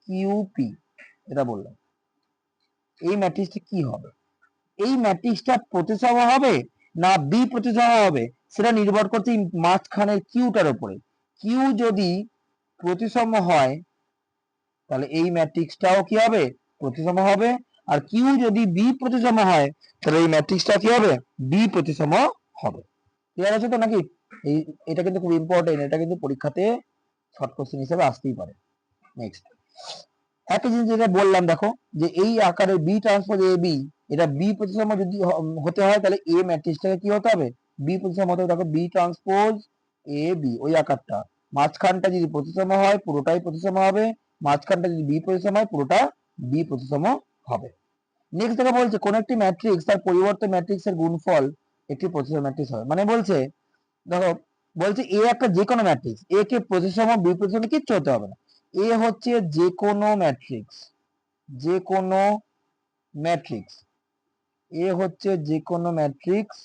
কিউ পি, এটা বললাম, এই ম্যাট্রিক্সটা কি হবে? এই ম্যাট্রিক্সটা প্রতিসম হবে না বি প্রতিসম হবে সেটা নির্ভর করছে এই মাঝখানের কিউটার উপরে। কিউ যদি প্রতিসম হয় তাহলে এই ম্যাট্রিক্সটাও কি হবে? প্রতিসম হবে। আর কিউ যদি বি প্রতিসম হয় তাহলে এই ম্যাট্রিক্সটা কি হবে? বি প্রতিসম হবে। ক্লিয়ার আছে তো নাকি? এই এটা কিন্তু খুব ইম্পর্টেন্ট, এটা কিন্তু পরীক্ষাতে শর্ট কোশ্চেন হিসেবে আসতেই পারে। নেক্সট একটা জিনিস যেটা বললাম দেখো, যে এই আকারে বি ট্রান্সপোজ এ বি, এটা বি প্রতিসম যদি হতে হয় তাহলে এ ম্যাট্রিক্সটাকে কি হতে হবে? বি প্রতিসম হতে হবে। দেখো বি ট্রান্সপোজ এ বি ওই আকারটা, মাঝখানটা যদি প্রতিসম হয় পুরোটাই প্রতিসম হবে, মাঝখানটা যদি বি প্রতিসম হয় পুরোটা বি প্রতিসম হবে। নেক্সট দেখা বলছে কোন একটি ম্যাট্রিক্স তার পরিবর্তে ম্যাট্রিক্সের গুণফল একটি প্রতিসম ম্যাট্রিক্স হবে। মানে বলছে দেখো, বলছে এ একটা যে কোনো ম্যাট্রিক্স, এ কে প্রতিসম বি প্রতিসম কিচ্ছু হতে হবে না। এ হচ্ছে যে কোনো ম্যাট্রিক্স, যে কোনো ম্যাট্রিক্স, এ হচ্ছে যে কোনো ম্যাট্রিক্স,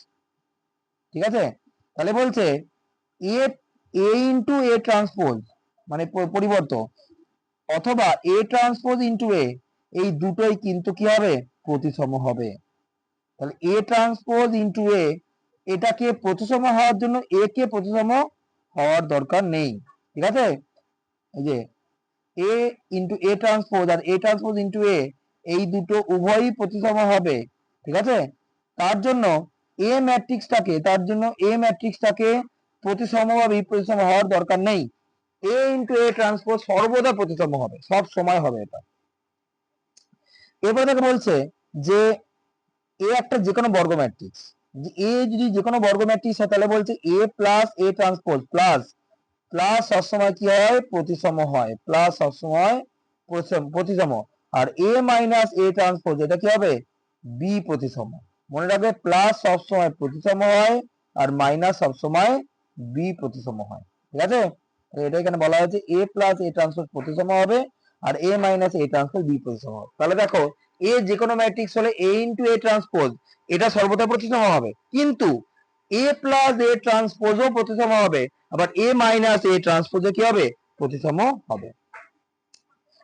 ঠিক আছে? তাহলে বলছে এ এ ইন্টু এ ট্রান্সপোজ মানে পরিবর্তন, অথবা এ ট্রান্সপোজ ইন্টু এ, এই দুটোই কিন্তু কি হবে? প্রতিসম হবে। তাহলে এ ট্রান্সপোজ ইন্টু এ, এটাকে প্রতিসম হওয়ার জন্য এ কে প্রতিসম হওয়ার দরকার নেই, ঠিক আছে? এই যে এ ইন্টু এ ট্রান্সপোজ আর এ ট্রান্সপোজ ইন্টু এ, এই দুটো উভয়ই প্রতিসম হবে, ঠিক আছে? তার জন্য এ ম্যাট্রিক্সটাকে প্রতিসম বা বিপ্রতিসম হওয়ার দরকার নেই। এ ইন্টু এ ট্রান্সপোজ সর্বদা প্রতিসম হবে, সব সময় হবে এটা। এবার তাকে বলছে যে এ একটা যে কোনো বর্গ ম্যাট্রিক্স, এ যদি যে কোনো বর্গ ম্যাট্রিক্স হয় তাহলে বলছে A plus A transpose plus, plus সবসময় কি হয়? প্রতিসম হয়, প্লাস সবসময় প্রতিসম। আর এ মাইনাস এ ট্রান্সপোজ এটা কি হবে? বি প্রতিসম। মনে রাখবে প্লাস সবসময় প্রতিসম হয় আর মাইনাস সবসময় বি প্রতিসম হয়, ঠিক আছে? এটা এখানে বলা হয়েছে এ প্লাস এ ট্রান্সপোজ প্রতিসম হবে আর এ মাইনাস এ ট্রান্সপোজ বি প্রতিসম হবে। তাহলে দেখো এ যে কোনো ম্যাট্রিক্স হলে এ ইন্টু এ ট্রান্সপোজ এটা সর্বদা প্রতিসম হবে, কিন্তু এ প্লাস এ ট্রান্সপোজও প্রতিসম হবে, আবার এ মাইনাস এ ট্রান্সপোজে কি হবে? প্রতিসম হবে।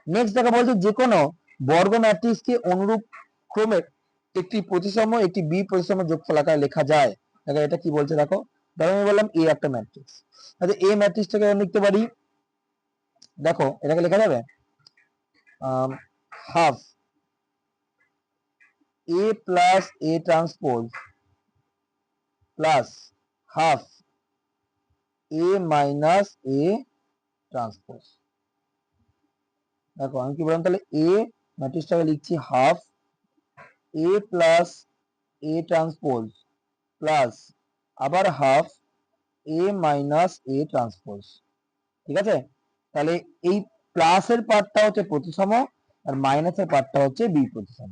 নেক্সট দেখা বলছে যে কোনো বর্গ ম্যাট্রিক্সকে অনুরূপ ক্রমে একটি প্রতিসম একটি বি প্রতিসম যোগফল আকারে লেখা যায়। দেখো এটা কি বলছে দেখো, ধরো আমি বললাম এ একটা ম্যাট্রিক্স, আচ্ছা এ ম্যাট্রিক্সটাকে আমি লিখতে পারি, দেখো এটাকে লেখা যাবে half A plus A transpose plus half A minus A transpose. দেখো আমি কি বললাম, তাহলে এ ম্যাট্রিক্সটাকে লিখছি half A plus A transpose plus আবার half A minus A transpose, ঠিক আছে? তাহলে এই প্লাসের পার্টটা হচ্ছে প্রতিসম আর মাইনাসের পার্টটা হচ্ছে বি প্রতিসম,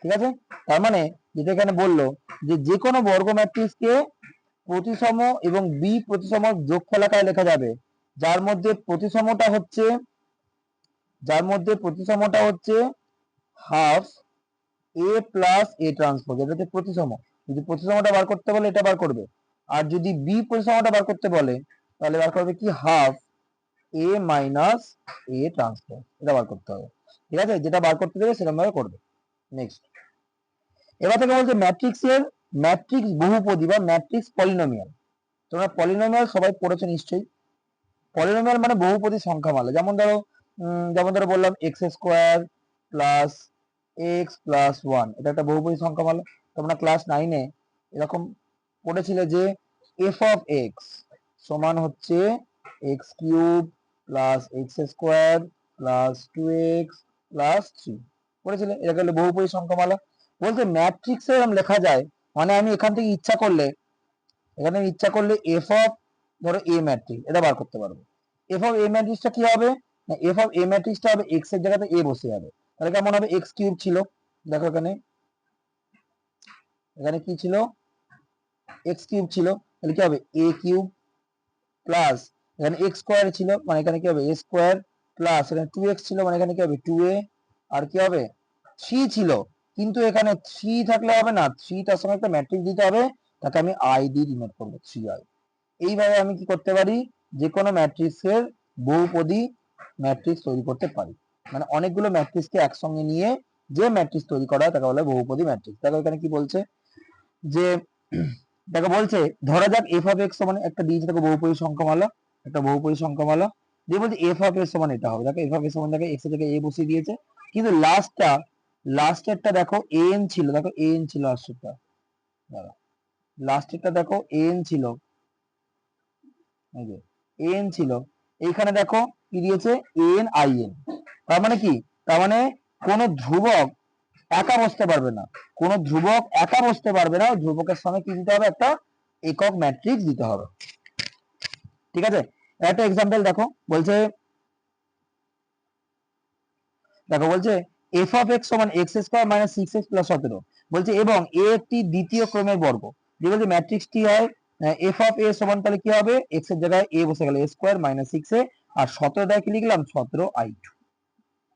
ঠিক আছে? তার মানে যেটা এখানে বললো যে যে কোনো বর্গ ম্যাট্রিক্সকে প্রতিসম এবং বি প্রতিসম যোগফল আকারে লেখা যাবে, যার মধ্যে প্রতিসমটা হচ্ছে half A plus A transpose, এটা হচ্ছে প্রতিসম। যদি প্রতিসমটা বার করতে বলে এটা বার করবে, আর যদি বি প্রতিসমটা বার করতে বলে তাহলে বার করবে কি? Half A minus A transpose, এটা বার করতে হবে, ঠিক আছে? যেটা বার করতে দেবে সেরকম ভাবে করবে। নেক্সট এবার থেকে বলছে ম্যাট্রিক্স বহুপদী বা ম্যাট্রিক্স পলিনোমিয়াল। তোমরা পলিনোমিয়াল সবাই পড়েছো নিশ্চয়ই। পলিনোমিয়াল মানে বহুপদী সংখ্যামালা। যেমন ধরো বললাম x square plus x plus one, এটা একটা বহুপদী সংখ্যামালা। তোমরা ক্লাস 9-এ এরকম পড়েছিলে যে এফ অফ এক্স সমান হচ্ছে x cube plus x square plus 2x plus 3, পড়েছিলে? এটা হলো বহুপদী সংখ্যামালা। বলতে ম্যাট্রিক্সে এরকম লেখা যায়, মানে আমি এখান থেকে ইচ্ছা করলে এফ অফ ধরো এ ম্যাট্রিক্স এটা বার করতে পারবো। এফ অফ এ ম্যাট্রিক্সটা কি হবে? না এফ অফ এ ম্যাট্রিক্সটা হবে এক্স এর জায়গাতে এ বসে যাবে, তাহলে কেমন হবে? এক্স কিউব ছিল, দেখো এখানে এখানে কি ছিল, এক্স কিউব ছিল, তাহলে কি হবে এ কিউব প্লাস এখানে এক্স স্কোয়ার ছিল, মানে এখানে কি হবে এ স্কোয়ার প্লাস এখানে 2x ছিল, মানে এখানে কি হবে 2a, আর কি হবে 3 ছিল, কিন্তু এখানে 3 থাকলে হবে না, 3 তার সঙ্গে একটা ম্যাট্রিক্স দিতে হবে, তাকে আমি আই দিয়ে ডিনোট করবো 3i। এইভাবে আমি কি করতে পারি, যে কোনো ম্যাট্রিক্সের বহুপদী ম্যাট্রিক্স তৈরি করতে পারি, মানে অনেকগুলো ম্যাট্রিক্সকে একসঙ্গে নিয়ে যে ম্যাট্রিক্স তৈরি করা হয় তাকে বলে বহুপদী ম্যাট্রিক্স। দেখো এখানে কি বলছে যে দেখো বলছে ধরা যাক এফ অফ এক্স সমান একটা দিয়েছে, দেখো বহুপদী সংখ্যামালা, একটা বহুপদী সংখ্যামালা দিয়ে বলছে এফ অফ এক্স সমান এটা হবে, দেখো এফ অফ এক্স সমান দেখো এক্স এর জায়গায় এ বসিয়ে দিয়েছে, কিন্তু লাস্টেরটা দেখো এন ছিল, দেখো এন ছিল লাস্টেরটা, লাস্টেরটা দেখো এন ছিল, এই যে এন ছিল, এইখানে দেখো কি দিয়েছে এন আই এন, তার মানে কি, তার মানে কোন ধ্রুবক একা বসতে পারবে না, কোন ধ্রুবক একা বসতে পারবে না, ধ্রুবকের সঙ্গে কি দিতে হবে, একটা একক ম্যাট্রিক্স দিতে হবে। ঠিক আছে, একটা এক্সাম্পল দেখো বলছে, দেখো বলছে এফ অফ এক্স সমান x square minus 6x plus 17, বলছে এবং এ একটি দ্বিতীয় ক্রমের বর্গ, যে বলছে ম্যাট্রিক্সটি হয় এফ অফ এ সমান, তাহলে কি হবে এক্স এর জায়গায় এ বসে গেল এ স্কোয়ার মাইনাস 6a, আর 17 দ্বারা কি লিখলাম 17i2।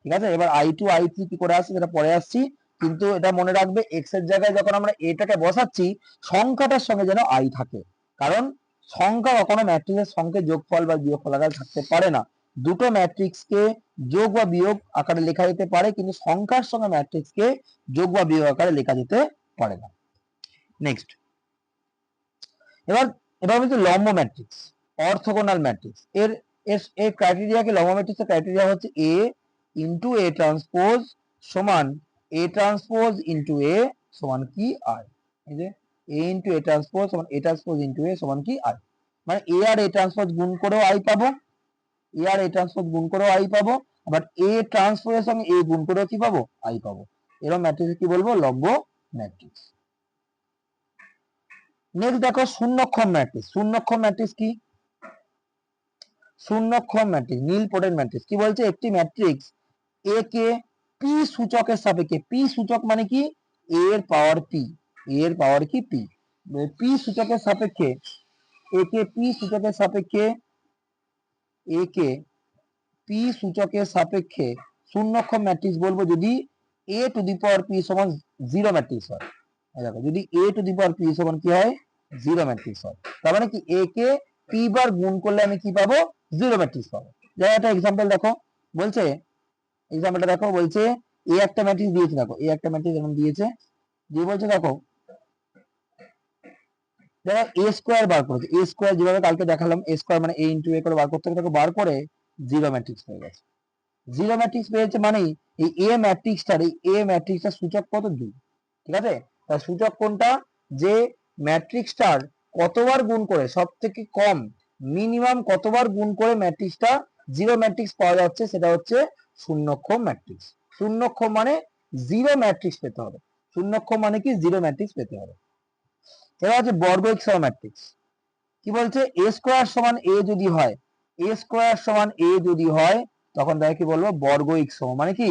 ঠিক আছে, এবার i2 i3 কি করে আসছে সেটা পরে আসছি, কিন্তু এটা মনে রাখবে এক্স এর জায়গায় যখন আমরা এটাকে বসাচ্ছি সংখ্যাটার সঙ্গে যেন আই থাকে, কারণ সংখ্যা কখনো ম্যাট্রিক্সের সঙ্গে যোগফল বা বিয়োগফল আকারে থাকতে পারে না, দুটো ম্যাট্রিক্সকে যোগ বা বিয়োগ আকারে লেখা যেতে পারে, কিন্তু সংখ্যার সঙ্গে ম্যাট্রিক্সকে যোগ বা বিয়োগ আকারে লেখা যেতে পারে না। নেক্সট, এবার এবার হচ্ছে লম্ব ম্যাট্রিক্স, অর্থোগোনাল ম্যাট্রিক্স, এর এর এর ক্রাইটেরিয়া কি, লম্ব ম্যাট্রিক্সের ক্রাইটেরিয়া হচ্ছে এ ইন্টু এ ট্রান্সপোজ সমান এ ট্রান্সপোজ ইন্টু এ সমান কি আই, এই যে এ ইন্টু এ ট্রান্সপোজ সমান এ ট্রান্সপোজ ইন্টু এ সমান কি আই, মানে এ আর এ ট্রান্সপোজ গুণ করেও আই পাবো, এ আর এ ট্রান্সপোজ গুণ করেও আই পাবো, আবার এ ট্রান্সপোজের সঙ্গে এ গুণ করেও কি পাবো আই পাবো, এরকম ম্যাট্রিক্স কি বলবো লম্ব ম্যাট্রিক্স। নেক্সট দেখো শূন্যক্ষম ম্যাট্রিক্স, শূন্যক্ষম ম্যাট্রিক্স কি, শূন্যক্ষম ম্যাট্রিক্স নীল পোটেন্ট ম্যাট্রিক্স কি বলছে, একটি ম্যাট্রিক্স এ কে পি সূচকের সাপেক্ষে, পি সূচক মানে কি এ এর পাওয়ার পি, এ এর পাওয়ার কি পি, পি সূচকের সাপেক্ষে এ কে পি সূচকের সাপেক্ষে এ কে পি সূচকের সাপেক্ষে শূন্যক্ষম ম্যাট্রিক্স বলবো যদি এ টু দি পাওয়ার পি সমান জিরো ম্যাট্রিক্স হয়। দেখো যদি এ টু দি পাওয়ার পি সমান কি হয় জিরো ম্যাট্রিক্স হয়, তার মানে কি এ কে পি বার গুণ করলে আমি কি পাবো জিরো ম্যাট্রিক্স পাবো। যাই একটা এক্সাম্পল দেখো বলছে, এক্সাম্পলটা দেখো বলছে এ একটা ম্যাট্রিক্স দিয়েছে, দেখো এ একটা ম্যাট্রিক্স এরকম দিয়েছে, দিয়ে বলছে দেখো যারা এ স্কোয়ার বার করেছে, এ স্কোয়ার যেভাবে কালকে দেখালাম এ স্কোয়ার মানে এ ইন্টু এ করে বার করতে হবে, দেখো বার করে জিরো ম্যাট্রিক্স হয়ে গেছে, জিরো ম্যাট্রিক্স পেয়েছে মানেই এই এ ম্যাট্রিক্সটার, এই এ ম্যাট্রিক্সটার সূচক কত 2, ঠিক আছে, তার সূচক কোনটা, যে ম্যাট্রিক্সটার কতবার গুণ করে সব থেকে কম মিনিমাম কতবার গুণ করে ম্যাট্রিক্সটা জিরো ম্যাট্রিক্স পাওয়া যাচ্ছে সেটা হচ্ছে শূন্যক্ষম ম্যাট্রিক্স। শূন্যক্ষম মানে জিরো ম্যাট্রিক্স পেতে হবে, শূন্যক্ষম মানে কি জিরো ম্যাট্রিক্স পেতে হবে। এবার হচ্ছে বর্গ সহ ম্যাট্রিক্স, কি বলছে এ স্কোয়ার সমান এ যদি হয়, এ স্কোয়ার সমান এ যদি হয় তখন তাকে কি বলবো বর্গ x সম, মানে কি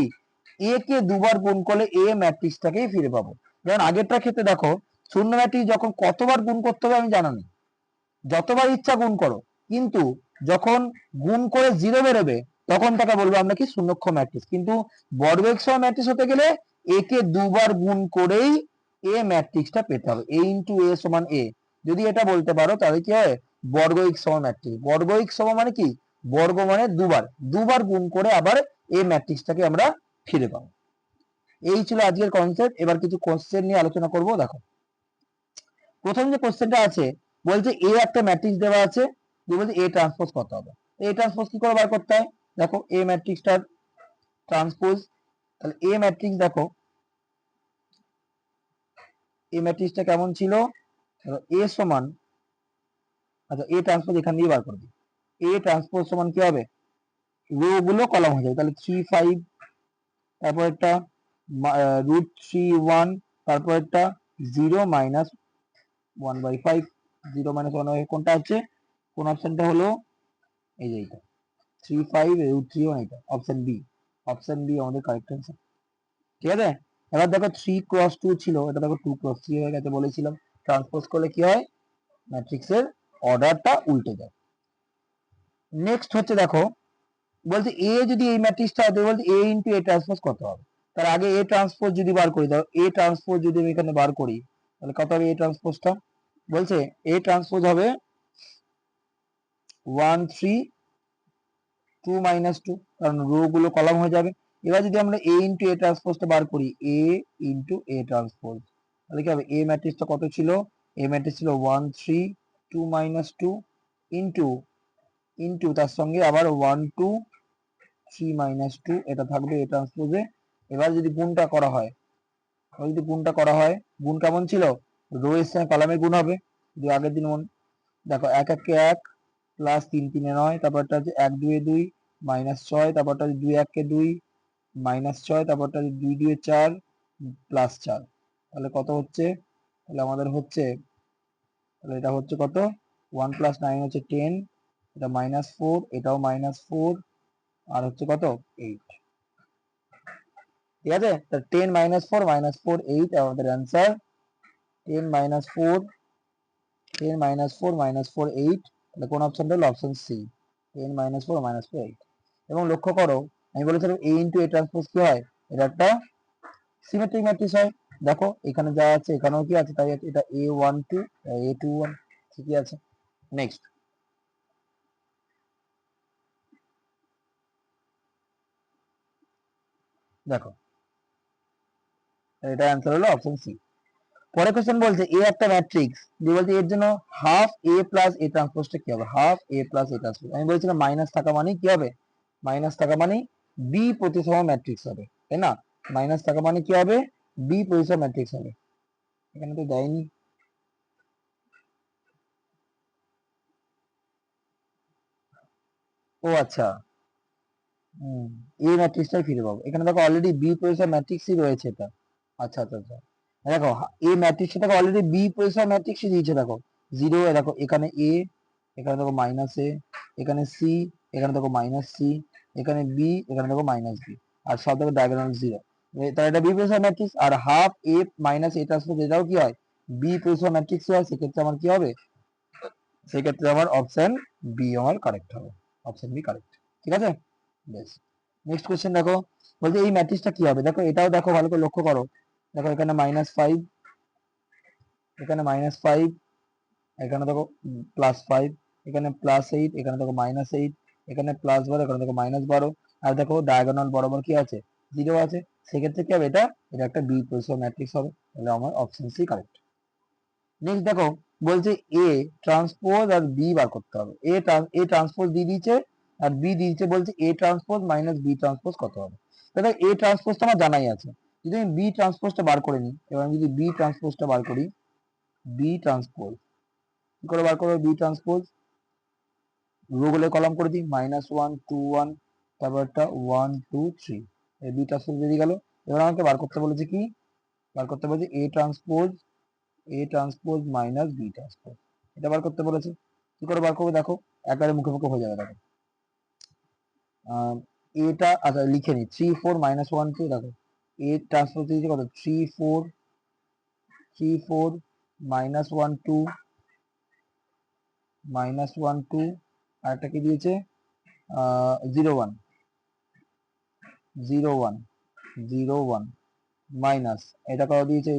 এ কে দুবার গুণ করলে এ ম্যাট্রিক্সটাকেই ফিরে পাবো। যেমন আগেরটার ক্ষেত্রে দেখো শূন্য ম্যাট্রিক্স যখন কতবার গুণ করতে হবে আমি জানা নেই, যতবার ইচ্ছা গুণ করো, কিন্তু যখন গুণ করে জিরো বেরোবে তখন তাকে বলবো আমরা কি শূন্যক্ষম ম্যাট্রিক্স, কিন্তু বর্গ x সহ ম্যাট্রিক্স হতে গেলে এ কে দুবার গুণ করেই এ ম্যাট্রিক্সটা পেতে হবে, এ ইন্টু এ সমান এ, যদি এটা বলতে পারো তাহলে কি হয় বর্গ x সম ম্যাট্রিক্স। বর্গ x সম মানে কি বর্গ মানে দুবার, দুবার গুণ করে আবার এই ম্যাট্রিক্সটাকে আমরা ফিরে পাবো। এই ছিল আজকের কনসেপ্ট। এবার কিছু কোশ্চেন নিয়ে আলোচনা করব। দেখো প্রথম যে কোশ্চেনটা আছে বলছে এ একটা ম্যাট্রিক্স দেওয়া আছে, যে বলছে এ ট্রান্সপোজ কত হবে, এ ট্রান্সপোজ কি করে বার করতে হয়, দেখো এ ম্যাট্রিক্সটার ট্রান্সপোজ, তাহলে এ ম্যাট্রিক্স দেখো এ ম্যাট্রিক্সটা কেমন ছিল, এ সমান, আচ্ছা এ ট্রান্সপোজ এখান দিয়ে বার করবি, এ ট্রান্সপোজ সমান কি হবে রো গুলো কলম হয়ে যাবে, তাহলে 3 5, তারপর একটা √3 1, তারপর একটা 0 - 1/5, 0 - 1 কোনটা আছে, কোন অপশনটা হলো এই যে এইটা 3 5 √3 1, এটা অপশন বি, অপশন বি আমাদের কারেক্ট অ্যান্সার। ঠিক আছে, এবার দেখো 3x2 ছিল, এটা দেখো 2x3 হয়ে গেছে, বলেছিলাম ট্রান্সপোজ করলে কি হয়, ম্যাট্রিক্সের অর্ডারটা উল্টে যায়। নেক্সট হচ্ছে দেখো, বলছে এ যদি এই ম্যাট্রিক্সটা হয়, বলছে এ ইন্টু এ ট্রান্সপোজ কত হবে। তার আগে এ ট্রান্সপোজ যদি বার করি, দাও এ ট্রান্সপোজ যদি আমি এখানে বার করি, তাহলে কত হবে এ ট্রান্সপোজটা, বলছে এ ট্রান্সপোজ হবে 1 3 2 -2, কারণ রো গুলো কলাম হয়ে যাবে। এবার যদি আমরা এ ইন্টু এ ট্রান্সপোজটা বার করি, এ ইন্টু এ ট্রান্সপোজ, তাহলে কি হবে, এ ম্যাট্রিক্সটা কত ছিল, এ ম্যাট্রিক্স ছিল 1 3 2 -2 ইন্টু ইন্টু তার সঙ্গে আবার 1 2 3 -2, এটা থাকবে এ ট্রান্সপোজে। এবার যদি গুণটা করা হয়, যদি গুণটা করা হয়, গুণ কেমন ছিল, রো এর সঙ্গে কলামের গুণ হবে। যদি আগের দিন দেখো 1 1 1 প্লাস 3 3 9, তারপরটা হচ্ছে 1 2 2 -6, তারপরটা 2 1 2 -6, তারপরটা 2 2 4 প্লাস 4, তাহলে কত হচ্ছে, তাহলে আমাদের হচ্ছে, তাহলে এটা হচ্ছে কত, 1 + 9 হচ্ছে 10, এটা -4, এটাও -4, আর হচ্ছে কত 8, ঠিক আছে। তা 10 -4 -4 8 আমাদের অ্যান্সার, 10 -4 10 -4 -4 8, তাহলে কোন অপশনটা হলো অপশন সি, 10 -4 -4 8। এবং লক্ষ্য করো, আমি বলেছিলাম এ ইন্টু এ ট্রান্সপোজ কি হয়, এটা একটা সিমেট্রিক ম্যাট্রিক্স হয়। দেখো এখানে যা আছে এখানেও কি আছে, তাই এটা a12 a21, ঠিকই আছে। নেক্সট দেখো, এটা অ্যান্সার হলো অপশন সি। পরের কোশ্চেন বলছে এ একটা ম্যাট্রিক্স, যে বলছে এর জন্য হাফ এ প্লাস এ ট্রান্সপোজটা কি হবে, half A plus A transpose, আমি বলছিলাম মাইনাস থাকা মানে কি হবে, মাইনাস থাকা মানে বি প্রতিসম ম্যাট্রিক্স হবে, তাই না, মাইনাস থাকা মানে কি হবে, বি প্রতিসম ম্যাট্রিক্স হবে। এখানে তো দেয়নি, ও আচ্ছা, এ ম্যাট্রিক্সটাই ফিরে পাবো, এখানে দেখো অলরেডি বি পজিশন ম্যাট্রিক্সই রয়েছে এটা। আচ্ছা আচ্ছা আচ্ছা, দেখো এ ম্যাট্রিক্সটা দেখো অলরেডি বি পজিশন ম্যাট্রিক্সই দিয়েছে, দেখো 0, দেখো এখানে এ, এখানে দেখো মাইনাস এ, এখানে সি, এখানে দেখো মাইনাস সি, এখানে বি, এখানে দেখো মাইনাস বি, আর সব দেখো ডায়াগোনাল 0, তাহলে এটা বি পজিশন ম্যাট্রিক্স। আর half A minus A transpose এটাও কি হয়, বি পজিশন ম্যাট্রিক্স হয়, সেক্ষেত্রে আমার কি হবে, সেক্ষেত্রে আমার অপশন বি আমার কারেক্ট হবে, অপশন বি কারেক্ট, ঠিক আছে। বেশ, নেক্সট কোশ্চেন দেখো, বলছে এই ম্যাট্রিক্সটা কি হবে, দেখো এটাও দেখো ভালো করে লক্ষ্য করো, দেখো এখানে -5, এখানে -5, এখানে দেখো +5, এখানে +8, এখানে দেখো -8, এখানে +12, এখানে দেখো -12, আর দেখো ডায়াগোনাল বরাবর কি আছে, 0 আছে, সেক্ষেত্রে কি হবে, এটা এটা একটা বি পজিশন ম্যাট্রিক্স হবে, তাহলে আমার অপশন সি কারেক্ট। নেক্সট দেখো, বলছে এ ট্রান্সপোজ আর বি বার করতে হবে, এ ট্রান্সপোজ দিয়ে দিয়েছে আর বি দিয়েছে, বলছে A transpose minus B transpose কত হবে। তাহলে এ ট্রান্সপোজটা আমার জানাই আছে, যদি আমি বি ট্রান্সপোজটা বার করে নিই, এবার আমি যদি বি ট্রান্সপোজটা বার করি, বি ট্রান্সপোজ কি করে বার করবো, বি ট্রান্সপোজ রো গুলো কলাম করে দিই, -1 2 1, তারপর একটা 1 2 3, এই বি ট্রান্সপোজ বেরিয়ে গেল। এবার আমাকে বার করতে বলেছে কি, বার করতে বলেছে A transpose minus B transpose, এটা বার করতে বলেছে। কি করে বার করবো, দেখো একবারে মুখে মুখে হয়ে যাবে, দেখো এটা আচ্ছা লিখে নি, 3 4 -1 2, দেখো এ ট্রান্সপোজ দিয়েছে কত, 3 4 -1 2 -1 2, আর একটা কি দিয়েছে 0 1 0 1 0 1 মাইনাস, এটা কত দিয়েছে,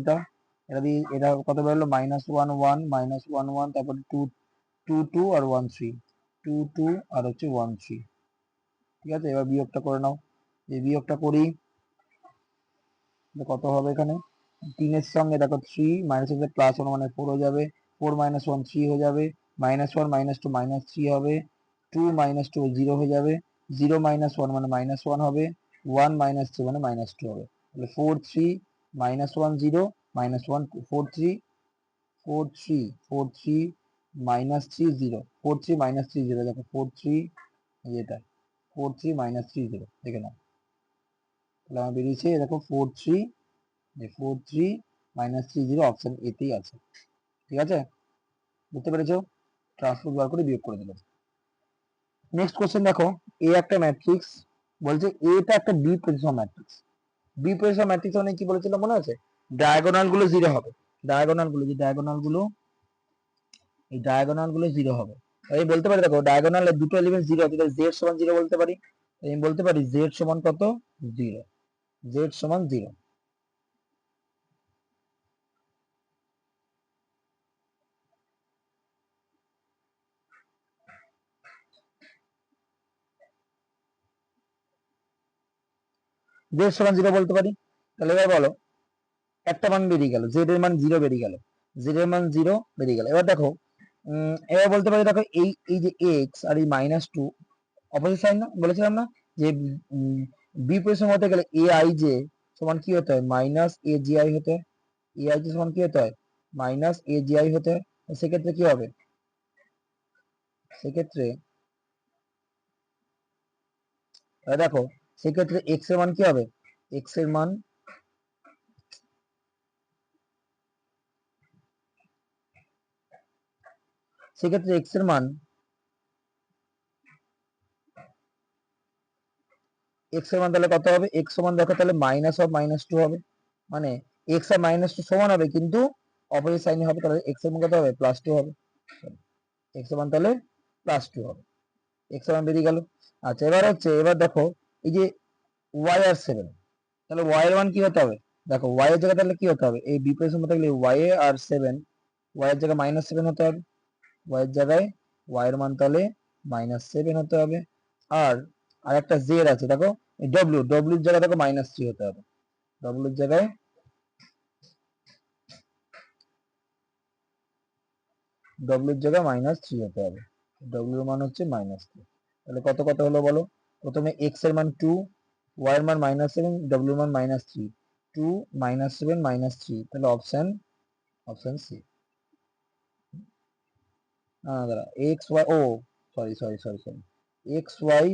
এটা দিয়ে এটা কত বেরোলো, -1 1 -1 1, তারপর 2 2 2 আর 1 3, 2 2 আর হচ্ছে 1 3, ঠিক আছে। এবার বিয়োগটা করে নাও, এই বিয়োগটা করি, কত হবে এখানে, 3 এর সঙ্গে দেখো 3 মাইনাস হচ্ছে +1 মানে 4 হয়ে যাবে, 4 -1 3 হয়ে যাবে, -1 -2 -3 হবে, 2 -2 0 হয়ে যাবে, 0 -1 মানে -1 হবে, 1 -3 মানে -2 হবে, তাহলে 4 3 -1 0 -1 2, 4 3 4 3 4 3 -3 0, 4 3 -3 0, দেখো 4 3, এটা 4 3 -3 0, দেখে নাও, তাহলে আমার বেরিয়েছে দেখো 4 3 -3 0, অপশন এতেই আছে, ঠিক আছে, বুঝতে পেরেছো, ট্রান্সপোজ বার করে বিয়োগ করে দিল। নেক্সট কোশ্চেন দেখো, এ একটা ম্যাট্রিক্স, বলছে এটা একটা B position matrix, B pressure matrix মানে কি বলেছিলাম মনে আছে? ডায়াগোনাল গুলো জিরো হবে, ডায়াগোনাল গুলো, যে ডায়াগোনাল গুলো, এই ডায়াগোনাল গুলো জিরো হবে। আমি বলতে পারি দেখো ডায়াগোনালের দুটো এলিমেন্ট জিরো আছে, তাহলে জেড সমান জিরো বলতে পারি। আমি বলতে পারি জেড সমান কত? জিরো, জেড সমান জিরো। জেড সমান জিরো বলতে পারি। তাহলে এবার বলো, একটা মান বেরিয়ে গেল, জেড এর মান জিরো বেরিয়ে গেল, জেড এর মান জিরো বেরিয়ে গেল। এবার দেখো এবার বলতে পারি দেখো এই এই যে এক্স আর এই মাইনাস টু অপোজিট সাইন না, বলেছিলাম না যে বি পজিশন হতে গেলে এ আই জে সমান কি হতে হয়? মাইনাস এ জি আই হতে হয়। এ আই জে সমান কি হতে হয়? মাইনাস এ জি আই হতে হয়। সেক্ষেত্রে কি হবে? সেক্ষেত্রে দেখো সেক্ষেত্রে এক্স এর মান কি হবে? এক্স এর মান, সেক্ষেত্রে এক্স এর মান, এক্স এর মান তাহলে কত হবে? এক্স সমান দেখো তাহলে মাইনাস অফ মাইনাস টু হবে, মানে এক্স আর মাইনাস টু সমান হবে কিন্তু অপোজিট সাইনে হবে, তাহলে এক্স এর মান কত হবে? প্লাস টু হবে। এক্স এর মান তাহলে প্লাস টু হবে, এক্স এর মান বেরিয়ে গেল। আচ্ছা এবার হচ্ছে, এবার দেখো এই যে ওয়াই আর সেভেন, তাহলে ওয়াই এর মান কি হতে হবে? দেখো ওয়াই এর জায়গায় তাহলে কি হতে হবে? এই বিপরীত মতো গেলে ওয়াই আর সেভেন, ওয়াই এর জায়গায় মাইনাস সেভেন হতে হবে, ওয়াই এর জায়গায় ওয়াই এর মান তাহলে মাইনাস সেভেন হতে হবে। আর আর একটা জেড আছে দেখো, ডব্লিউ, ডব্লিউর জায়গায় দেখো মাইনাস থ্রি হতে হবে, ডব্লিউর জায়গায়, ডব্লিউর জায়গায় মাইনাস থ্রি হতে হবে, ডব্লিউর মান হচ্ছে মাইনাস থ্রি। তাহলে কত কত হলো বলো? প্রথমে এক্স এর মান টু, ওয়াই এর মান মাইনাস সেভেন, ডব্লিউ মান minus three, two minus seven minus three, তাহলে অপশন, অপশন সি। দাঁড়া, X Y, oh sorry sorry sorry sorry, X Y,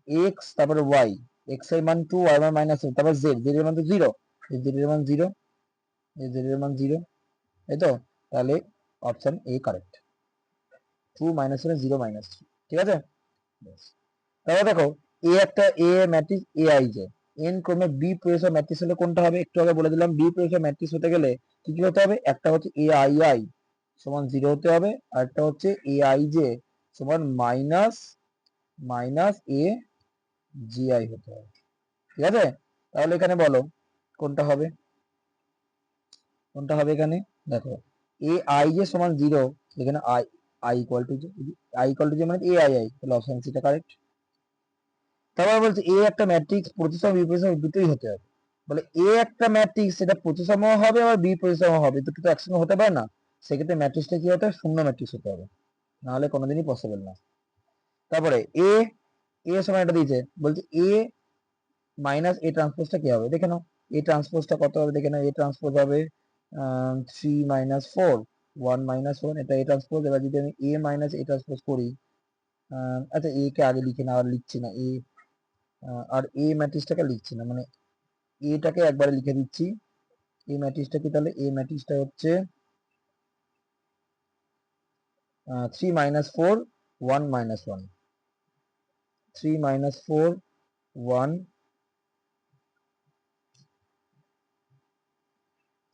X তারপরে ওয়াই, এক্স এর মান টু, ওয়াই এর মান মাইনাস সেভেন, তারপর জেড, জেড এর মান তো জিরো, জেড এর মান জিরো, জেড এর মান জিরো, তাই তো? তাহলে option A correct, two minus seven zero minus three, ঠিক আছে? Yes. তাহলে দেখো এ একটা A matrix A I J, N ক্রমে বি প্রেসার ম্যাট্রিক্স হলে কোনটা হবে? একটু আগে বলে দিলাম, বি প্রেসার ম্যাট্রিক্স হতে গেলে কি কি হতে হবে? একটা হচ্ছে এ আই আই সমান জিরো হতে হবে, আর একটা হচ্ছে এ আই জে সমান minus minus A G I হতে হবে, ঠিক আছে? তাহলে এখানে বলো কোনটা হবে, কোনটা হবে এখানে? দেখো এ আই জে সমান জিরো, এখানে I, I equal to J, I equal to J মানে এ আই আই, তাহলে অপশন সিটা কারেক্ট। তারপর বলছে এ একটা ম্যাট্রিক্স প্রতিসম বিপরীতসম দুটোই হতে হবে। বলে এ একটা ম্যাট্রিক্স, সেটা প্রতিসম হবে আবার বিপরীতসম হবে, দুটো তো একসঙ্গে হতে পারে না। সেক্ষেত্রে ম্যাট্রিক্সটা কি হতে হবে? শূন্য ম্যাট্রিক্স হতে হবে, নাহলে কোনোদিনই পসিবল না। তারপরে এ, এ সময় এটা দিয়েছে, বলছে এ মাইনাস এ ট্রান্সপোজটা কি হবে দেখে নাও। এ ট্রান্সপোজটা কত হবে দেখে নাও, এ ট্রান্সপোজ হবে three minus four, one minus one, এটা এ ট্রান্সপোজ। এবার যদি আমি এ মাইনাস এ ট্রান্সপোজ করি, আচ্ছা এ কে আগে লিখে না, আর লিখছি না এ, আর এ ম্যাট্রিক্সটাকে লিখছি না, মানে এটাকে একবারে লিখে দিচ্ছি। এ ম্যাট্রিক্সটা কি? তাহলে এ ম্যাট্রিক্সটা হচ্ছে three minus four, one minus one, three minus four, one,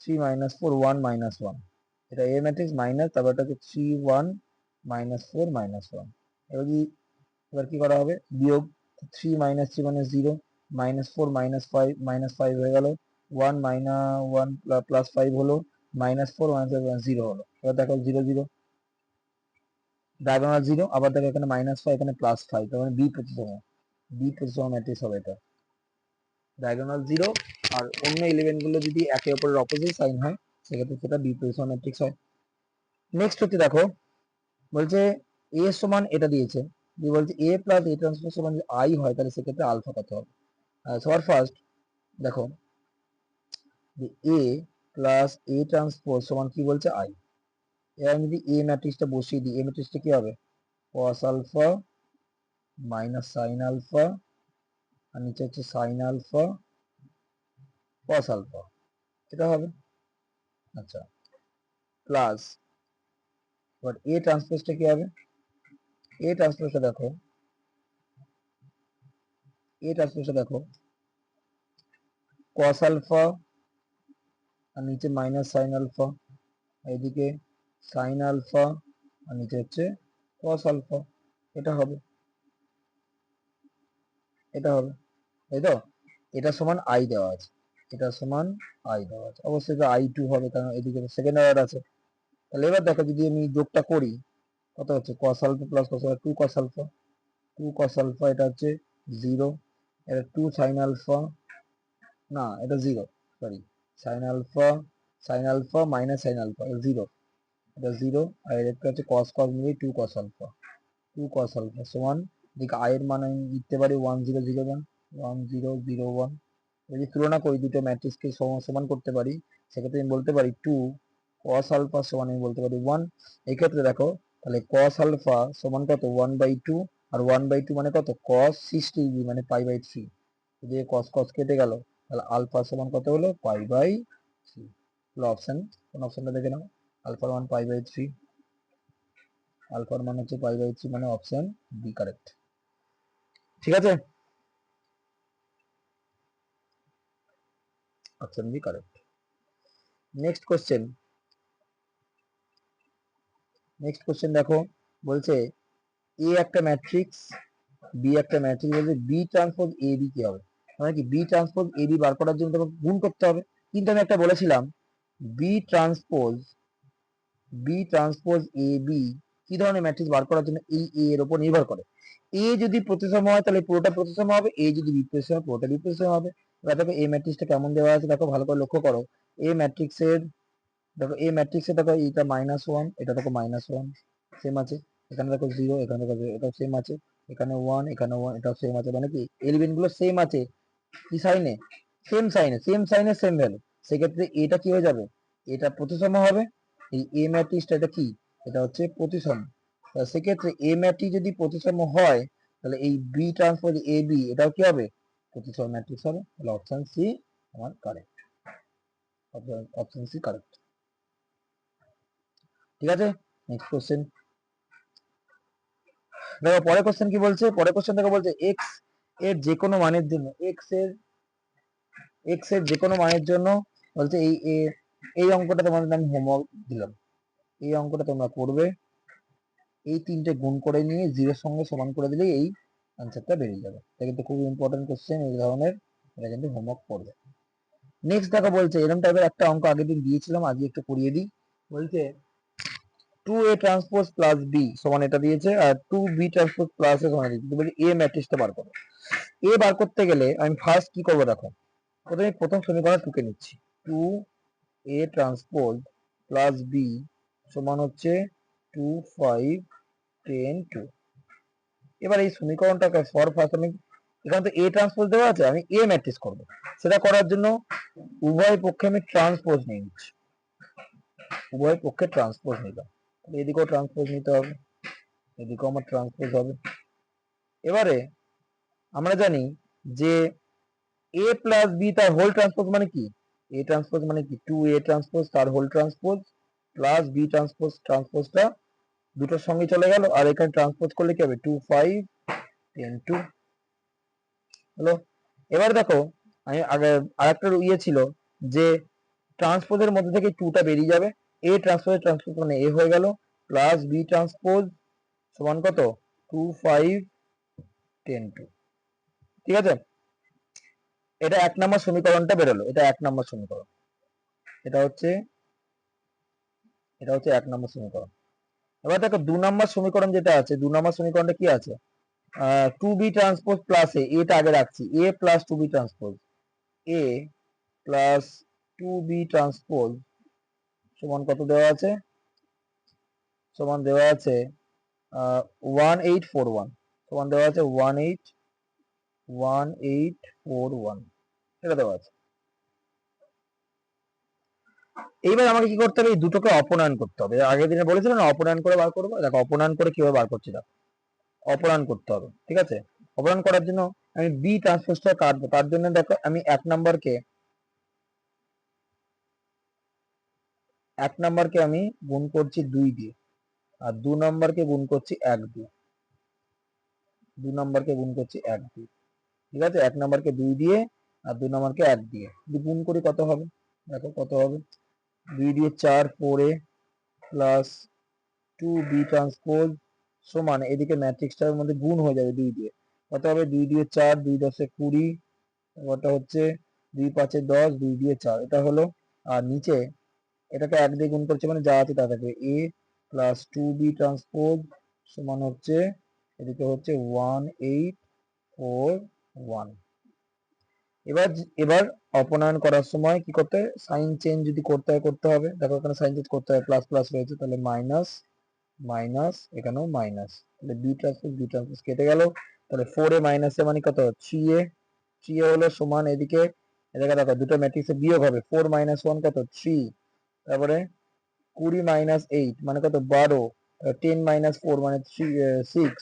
three minus four, one minus one, এটা এ ম্যাট্রিক্স মাইনাস, তারপর এটা হচ্ছে three, one, minus four, minus one. এবার কি, এবার কি করা হবে? বিয়োগ, থ্রি মাইনাস থ্রি মানে zero, minus four minus five হয়ে গেল, ওয়ান ওয়ান প্লাস ফাইভ হলো, মাইনাস ফোর মাইনাস জিরো হলো। এবার দেখো জিরো জিরো, ডায়াগোনাল জিরো, আবার দেখো এখানে মাইনাস ফাইভ, এখানে প্লাস ফাইভ, তার মানে বি প্রতিসম, বি প্রতিসম ম্যাট্রিক্স হবে এটা। ডায়াগোনাল জিরো আর অন্য এলিমেন্ট গুলো যদি একে অপরের অপোজিট সাইন হয়, সেক্ষেত্রে সেটা বি প্রতিসম ম্যাট্রিক্স হয়। নেক্সট হচ্ছে দেখো, বলছে এ সমান এটা দিয়েছে, দিয়ে বলছে এ প্লাস এ ট্রান্সপোজ সমান যদি আই হয়, তাহলে সেক্ষেত্রে আলফা কত হবে? সবার ফার্স্ট দেখো যে এ প্লাস এ ট্রান্সপোজ সমান কি বলছে? আই। এবার আমি যদি এ ম্যাট্রিক্সটা বসিয়ে দিই, এ ম্যাট্রিক্সটা কি হবে? Cos alpha minus sine alpha, আর নিচে হচ্ছে সাইন আলফা কস আলফা, এটা হবে। আচ্ছা, প্লাস এবার এ ট্রান্সপোজটা কি হবে? এ ট্রান্সপোজটা দেখো, এ ট্রান্সপোজটা দেখো কস আলফা আর নিচে মাইনাস সাইন আলফা, এইদিকে সাইন আলফা আর নিচে হচ্ছে কস আলফা। এটা হবে, এটা হবে, তাই তো? এটা সমান আই দেওয়া আছে, এটা সমান আই দেওয়া আছে, অবশ্যই এটা I2 হবে কারণ এদিকে সেকেন্ড অর্ডার আছে। তাহলে এবার দেখো যদি আমি যোগটা করি কত হচ্ছে, cos alpha plus cos alpha, 2 cos alpha, 2 cos alpha, এটা হচ্ছে 0, এটা 2 সাইন আলফা, না এটা 0, sorry, sine alpha, sine alpha minus sine alpha 0, এটা 0, আর এটা হচ্ছে কস কস মিলে 2 কস আলফা, 2 কস আলফা সমান, এদিকে আই এর মান আমি লিখতে পারি 1 0 0 1, 1 0 0 1। যদি তুলনা করি দুটো ম্যাট্রিক্সকে সমান করতে পারি, সেক্ষেত্রে আমি বলতে পারি 2 cos আলফা সমান আমি বলতে পারি 1। এই ক্ষেত্রে দেখো তাহলে cos আলফা সমান কত 1/2, আর 1/2 মানে কত cos 60 ডিগ্রি মানে π/3। যদি cos cos কেটে গেল তাহলে আলফা সমান কত হলো π/3। তাহলে অপশন, কোন অপশনটা দেখে নাও, আলফার মান π/3, আলফার মান হচ্ছে π/3 মানে অপশন বি কারেক্ট। ঠিক আছে, option B correct. Next question, next question দেখো, বলছে এ একটা ম্যাট্রিক্স, বি একটা ম্যাট্রিক্স, বলছে বি ট্রান্সপোজ এ বি কি হবে, মানে কি বি ট্রান্সপোজ এ বি বার করার জন্য তোমাকে গুণ করতে হবে। কিন্তু আমি একটা বলেছিলাম B transpose, B transpose A B কি ধরনের ম্যাট্রিক্স বার করার জন্য এই এ এর উপর নির্ভর করে। এ যদি প্রতিসম হয় তাহলে পুরোটা প্রতিসম হবে, এ যদি বিপরীত হয় পুরোটা বিপরীত হবে। এবার দেখো এই ম্যাট্রিক্সটা কেমন দেওয়া আছে, দেখো ভালো করে লক্ষ্য করো। এ ম্যাট্রিক্সের, দেখো এই ম্যাট্রিক্সে দেখো এটা -1, এটা দেখো -1 সেম আছে, এখানে দেখো 0, এখানে দেখো 0, এটাও সেম আছে, এখানে 1, এখানে 1, এটাও সেম আছে, মানে কি এলিমেন্ট গুলো সেম আছে, কি সাইনে, সেম সাইনে, সেম সাইনে সেম ভ্যালু। সেক্ষেত্রে এটা কি হয়ে যাবে, এটা প্রতিসম হবে। এই এ ম্যাট্রিক্সটা এটা কি, এটা হচ্ছে প্রতিসম। সেক্ষেত্রে এ ম্যাট্রিক্স যদি প্রতিসম হয় তাহলে এই বি ট্রান্সপোজ এ বি এটাও কি হবে, প্রতিসম ম্যাট্রিক্স হবে। তাহলে অপশন সি আমার কারেক্ট, অপশন সি কারেক্ট। ঠিক আছে, নেক্সট কোশ্চেন দেখো, পরের কোশ্চেন কি বলছে, পরের কোশ্চেন দেখো বলছে এক্স এর যে কোনো মানের জন্য, এক্স এর যে কোনো মানের জন্য বলছে এই অঙ্কটা তোমাদের আমি হোমওয়ার্ক দিলাম, এই অঙ্কটা তোমরা করবে, এই তিনটে গুণ করে নিয়ে জিরোর সঙ্গে সমান করে দিলেই এই অ্যান্সারটা বেরিয়ে যাবে। এটা কিন্তু খুব ইম্পর্টেন্ট কোশ্চেন এই ধরনের, এটা কিন্তু হোমওয়ার্ক করবে। নেক্সট দেখো বলছে এরকম টাইপের একটা অঙ্ক আগের দিন দিয়েছিলাম, আজকে একটু করিয়ে দিই। বলছে 2a ট্রান্সপোজ প্লাস বি সমান এটা দিয়েছে, আর 2b ট্রান্সপোজ প্লাস এ সমান দিয়েছে, বলি এ ম্যাট্রিক্সটা বার করো। এ বার করতে গেলে আমি ফার্স্ট কি করবো দেখো, প্রথমে প্রথম সমীকরণ টুকে নিচ্ছি, 2a ট্রান্সপোজ প্লাস বি সমান হচ্ছে 2 5 10 2। এবার এই সমীকরণটাকে ফর ফার্স্ট আমি, এখানে তো এ ট্রান্সপোজ দেওয়া আছে, আমি এ ম্যাট্রিক্স করবো। সেটা করার জন্য উভয় পক্ষে আমি ট্রান্সপোজ নিয়ে নিচ্ছি, উভয় পক্ষে ট্রান্সপোজ নিলাম, এদিকেও ট্রান্সপোজ নিতে হবে, এদিকেও আমার ট্রান্সপোজ হবে। এবারে আমরা জানি যে এ প্লাস বি তার হোল ট্রান্সপোজ মানে কি, এ ট্রান্সপোজ মানে কি 2a ট্রান্সপোজ তার whole transpose plus B transpose, ট্রান্সপোজটা দুটোর সঙ্গে চলে গেল, আর এখানে ট্রান্সপোজ করলে কি হবে 2 5 10 2 হলো। এবার দেখো আমি আগে আরেকটা ইয়ে ছিল যে ট্রান্সপোজের মধ্যে থেকে 2টা বেরিয়ে যাবে, এ ট্রান্সপোজ ট্রান্সপোজ মানে এ হয়ে গেল, প্লাস বি ট্রান্সপোজ সমান কত 2 5 10 2। ঠিক আছে, এটা 1 নম্বর সমীকরণটা বেরোলো, এটা 1 নম্বর সমীকরণ, এটা হচ্ছে 1 নম্বর সমীকরণ। এবার দেখো 2 নম্বর সমীকরণ যেটা আছে, 2 নম্বর সমীকরণটা কি আছে, 2b ট্রান্সপোজ প্লাস এ, এটা আগে রাখছি, a plus 2b transpose, a plus 2b transpose সমান কত দেওয়া আছে, সমান দেওয়া আছে 1841, সমান দেওয়া আছে 1841, এটা দেওয়া আছে। এইবার আমাকে কি করতে হবে, এই দুটোকে অপনয়ন করতে হবে, আগের দিনে বলেছিলাম না অপনয়ন করে বার করবো, দেখো অপনয়ন করে কিভাবে বার করছি, দেখো অপনয়ন করতে হবে। ঠিক আছে, অপনয়ন করার জন্য আমি বি ট্রান্সপোজটা কাটবো, তার জন্য দেখো আমি 1 নাম্বারকে আমি গুণ করছি 2 দিয়ে, আর 2 নম্বরকে গুণ করছি 1 দিয়ে, 2 নম্বরকে গুণ করছি 1 দিয়ে। ঠিক আছে, 1 নম্বরকে 2 দিয়ে আর 2 নম্বরকে 1 দিয়ে যদি গুণ করি কত হবে, দেখো কত হবে, 2 দিয়ে 4 4a প্লাস 2b ট্রান্সপোজ সমান এদিকে ম্যাট্রিক্সটার মধ্যে গুণ হয়ে যাবে 2 দিয়ে, কত হবে 2 দিয়ে 4 2 10 20, ওটা হচ্ছে 2 5 10 2 দিয়ে 4, এটা হলো। আর নিচে এটাকে 1 দিয়ে গুণ করছে মানে যা আছে তা থাকবে, a প্লাস 2b ট্রান্সপোজ সমান হচ্ছে এদিকে হচ্ছে 1841। এবার এবার অপনয়ন করার সময় কি করতে হয়, সাইন চেঞ্জ যদি করতে হয় করতে হবে, দেখো এখানে সাইন চেঞ্জ করতে হয়, প্লাস প্লাস রয়েছে তাহলে মাইনাস মাইনাস, এখানেও মাইনাস, তাহলে বি ট্রান্সপোজ কেটে গেল, তাহলে 4a মাইনাস এ মানে কত 3a, 3a হলো সমান এদিকে এদিকে দেখো দুটো ম্যাট্রিক্সে বিয়োগ হবে, 4 মাইনাস 1 কত 3, তারপরে 20 মাইনাস 8 মানে কত 12, 10 মাইনাস 4 মানে 6,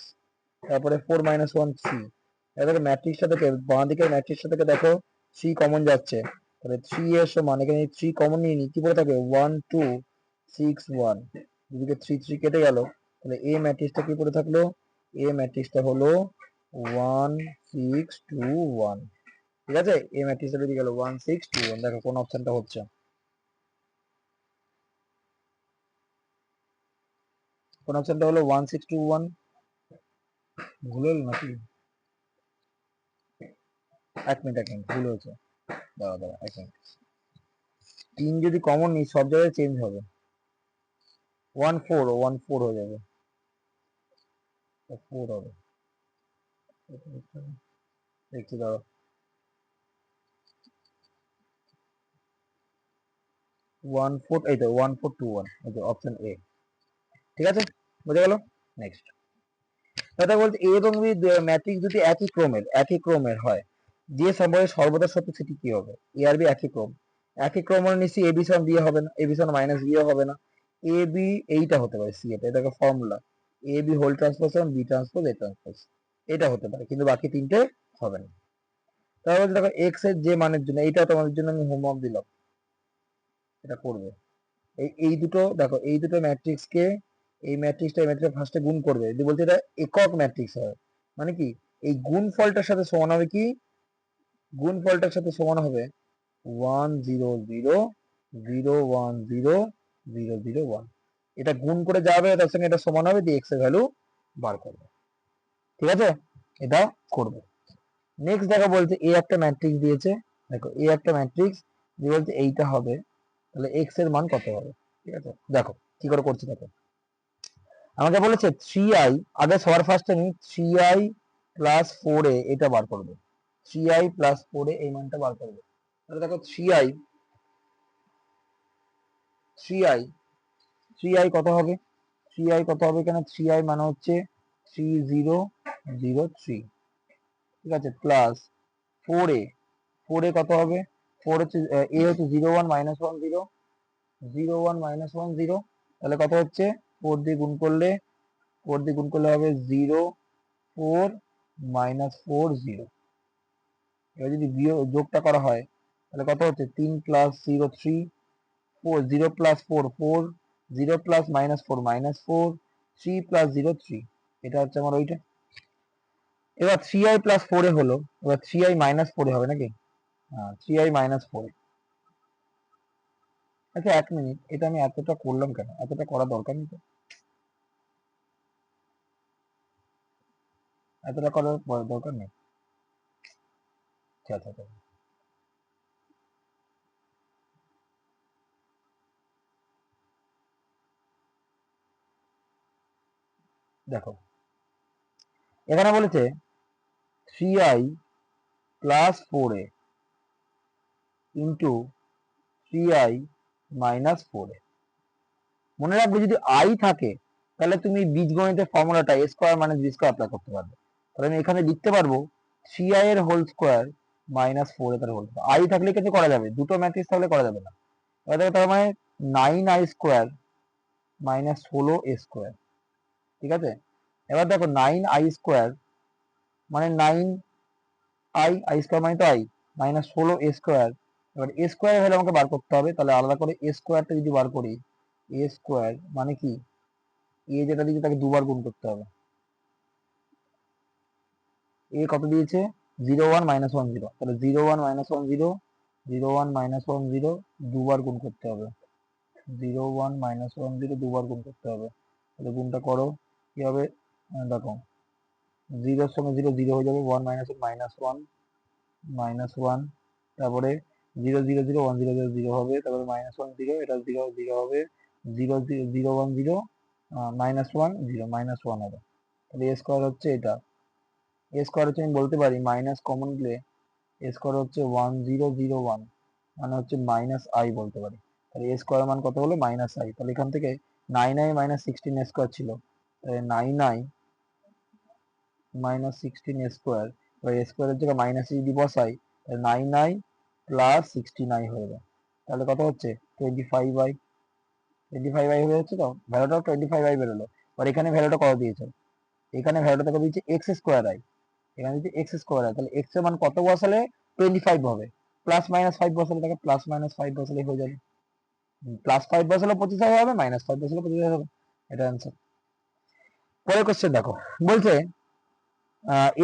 তারপরে 4 মাইনাস 1 3, এবার ম্যাট্রিক্সটা থেকে বাঁ দিকের ম্যাট্রিক্সটা থেকে দেখো 3 কমন যাচ্ছে, তাহলে 3 এর সমান এখানে 3 কমন নিয়ে নি কি পড়ে থাকবে 1 2 6 1, এদিকে 3 3 কেটে গেল, তাহলে এ ম্যাট্রিক্সটা কি পড়ে থাকলো, এ ম্যাট্রিক্সটা হলো 1 6 2 1, ঠিক আছে, এ ম্যাট্রিক্সটা বেরিয়ে গেল 1 6 2 1, দেখো কোন অপশনটা হচ্ছে, কোন অপশনটা হলো 1 6 2 1, ভুল হলো নাকি, এক মিনিট ভুল হয়েছে, দাঁড়া দাঁড়া এক মিনিট, 3 যদি কমন নিই সব জায়গায় চেঞ্জ হবে, 1 4 1 4 হয়ে যাবে, 4 হবে, দেখছি দাঁড়া, 1 4 এই তো 1 4 2 1, এই তো অপশন এ, ঠিক আছে, বুঝে গেল। নেক্সট কথা বলতে এ এবং বি ম্যাট্রিক্স যদি একই ক্রমের হয়, যে সম্পর্কে সর্বদা সত্য সেটি কি হবে, এ আর বি একই ক্রম মানে নিশ্চয়ই এ বি সমান বি হবে না, এ বি সমান মাইনাস বি হবে না, এ বি এইটা হতে পারে সি, এটা দেখো formula, A B whole transpose সমান বি ট্রান্সপোজ এ ট্রান্সপোজ, এটা হতে পারে, কিন্তু বাকি তিনটে হবে না। তাহলে দেখো এক্স এর যে মানের জন্য, এইটা তোমাদের জন্য আমি হোমওয়ার্ক দিলাম, এটা করবে, এই দুটো দেখো, এই দুটো ম্যাট্রিক্সকে এই ম্যাট্রিক্সটা ফার্স্টে গুণ করবে, যদি বলছে এটা একক ম্যাট্রিক্স হয় মানে কি, এই গুণফলটার সাথে সমান হবে কি, গুণফলটার সাথে সমান হবে 1 0 0 0 1 0 0 0 1, এটা গুণ করে যাবে তার সঙ্গে এটা সমান হবে, দিয়ে এক্স এর ভ্যালু বার করবে, ঠিক আছে, এটা করবে। নেক্সট দেখো বলছে এ একটা ম্যাট্রিক্স দিয়েছে, দেখো এ একটা ম্যাট্রিক্স দিয়ে বলছে এইটা হবে, তাহলে এক্স এর মান কত হবে, ঠিক আছে, দেখো কি করে করছি দেখো, আমাকে বলেছে 3i, আগে সবার ফার্স্টে আমি 3i প্লাস 4a এটা বার করবো, 3i প্লাস 4a এই মানটা বার করবো, তাহলে দেখো 3i 3i 3i কত হবে, 3i কত হবে, এখানে 3i মানে হচ্ছে 3003, ঠিক আছে, প্লাস 4a 4a কত হবে, 4 হচ্ছে a হচ্ছে 0 1 মাইনাস 1 0 0 1 মাইনাস 1 0, তাহলে কত হচ্ছে 4 দিয়ে গুণ করলে, 4 দিয়ে গুণ করলে হবে 0 4 মাইনাস 4 0, এবার যদি যোগটা করা হয় তাহলে কত হচ্ছে 3 plus 0 3 4 0 plus 4 4 0 plus minus 4 minus 4 3 plus 0 3, এটা হচ্ছে আমার ওইটা। এবার 3i প্লাস 4 এ হলো, এবার 3i মাইনাস 4 এ হবে নাকি, হ্যাঁ 3i মাইনাস 4 এ, আচ্ছা এক মিনিট, এটা আমি এতটা করলাম কেন, এতটা করা দরকার নেই তো, এতটা করার দরকার নেই, আচ্ছা আচ্ছা আচ্ছা। দেখো এখানে বলেছে 3i plus 4a into 3i minus 4a, মনে রাখবে যদি i থাকে তাহলে তুমি বীজগণিতের ফর্মুলাটা a square minus B square apply করতে পারবে, তাহলে আমি এখানে লিখতে পারবো 3i এর হোল স্কোয়ার মাইনাস 4a এর হোল স্কোয়ার, i থাকলে কিছু করা যাবে, দুটো ম্যাট্রিক্স থাকলে করা যাবে না, এবার দেখো তার মানে 9i square minus 16a square, ঠিক আছে, এবার দেখো 9i স্কোয়ার মানে 9i স্কোয়ার মানে তো i মাইনাস 16a স্কোয়ার, এবার এ স্কোয়ার হলে আমাকে বার করতে হবে, তাহলে আলাদা করে এ স্কোয়ারটা যদি বার করি, এ স্কোয়ার মানে কি, এ যেটা দিয়েছে তাকে দুবার গুণ করতে হবে, এ কত দিয়েছে 0 1 -1 0, তাহলে 0 1 -1 0, 0 1 -1 0 দুবার গুণ করতে হবে, 0 1 -1 0 দুবার গুণ করতে হবে। তাহলে গুণটা করো, কি হবে দেখো, 0 এর সঙ্গে 0 0 হয়ে যাবে, 1 -1 -1, তারপরে 0 0 0 1 0 0 0 হবে, তারপরে -1 0, এটা 0 0 হবে, 0 0 1 0 -1 0 -1 হবে। তাহলে a স্কোয়ার হচ্ছে এটা, a স্কোয়ার হচ্ছে আমি বলতে পারি মাইনাস কমন নিলে a স্কোয়ার হচ্ছে 1 0 0 1, মানে হচ্ছে -i বলতে পারি। তাহলে a স্কোয়ার মান কত হলো -i। তাহলে এখান থেকে 9i -16 a স্কোয়ার ছিল, তাহলে 9i -16 a স্কোয়ার, এবার a স্কোয়ারের জায়গায় মাইনাস যদি বসাই তাহলে 9i প্লাস 16i হয়ে যায়। তাহলে কত হচ্ছে 25i, 25i হয়ে যাচ্ছে, তো ভ্যালুটাও 25i বেরোলো। আর এখানে ভ্যালুটা কত দিয়েছে, এখানে ভ্যালুটা কত দিয়েছে এক্স স্কোয়ার আই, এখানে দিয়েছে এক্স স্কোয়ার আই। তাহলে এক্স এর মান কত বসালে 25 হবে, প্লাস মাইনাস 5 বসালে তাকে প্লাস মাইনাস 5 বসালে হয়ে যাবে, প্লাস 5 বসালে 25 হবে, মাইনাস 5 বসালে 25 হবে, এটা অ্যান্সার। পরের কোশ্চেন দেখো, বলছে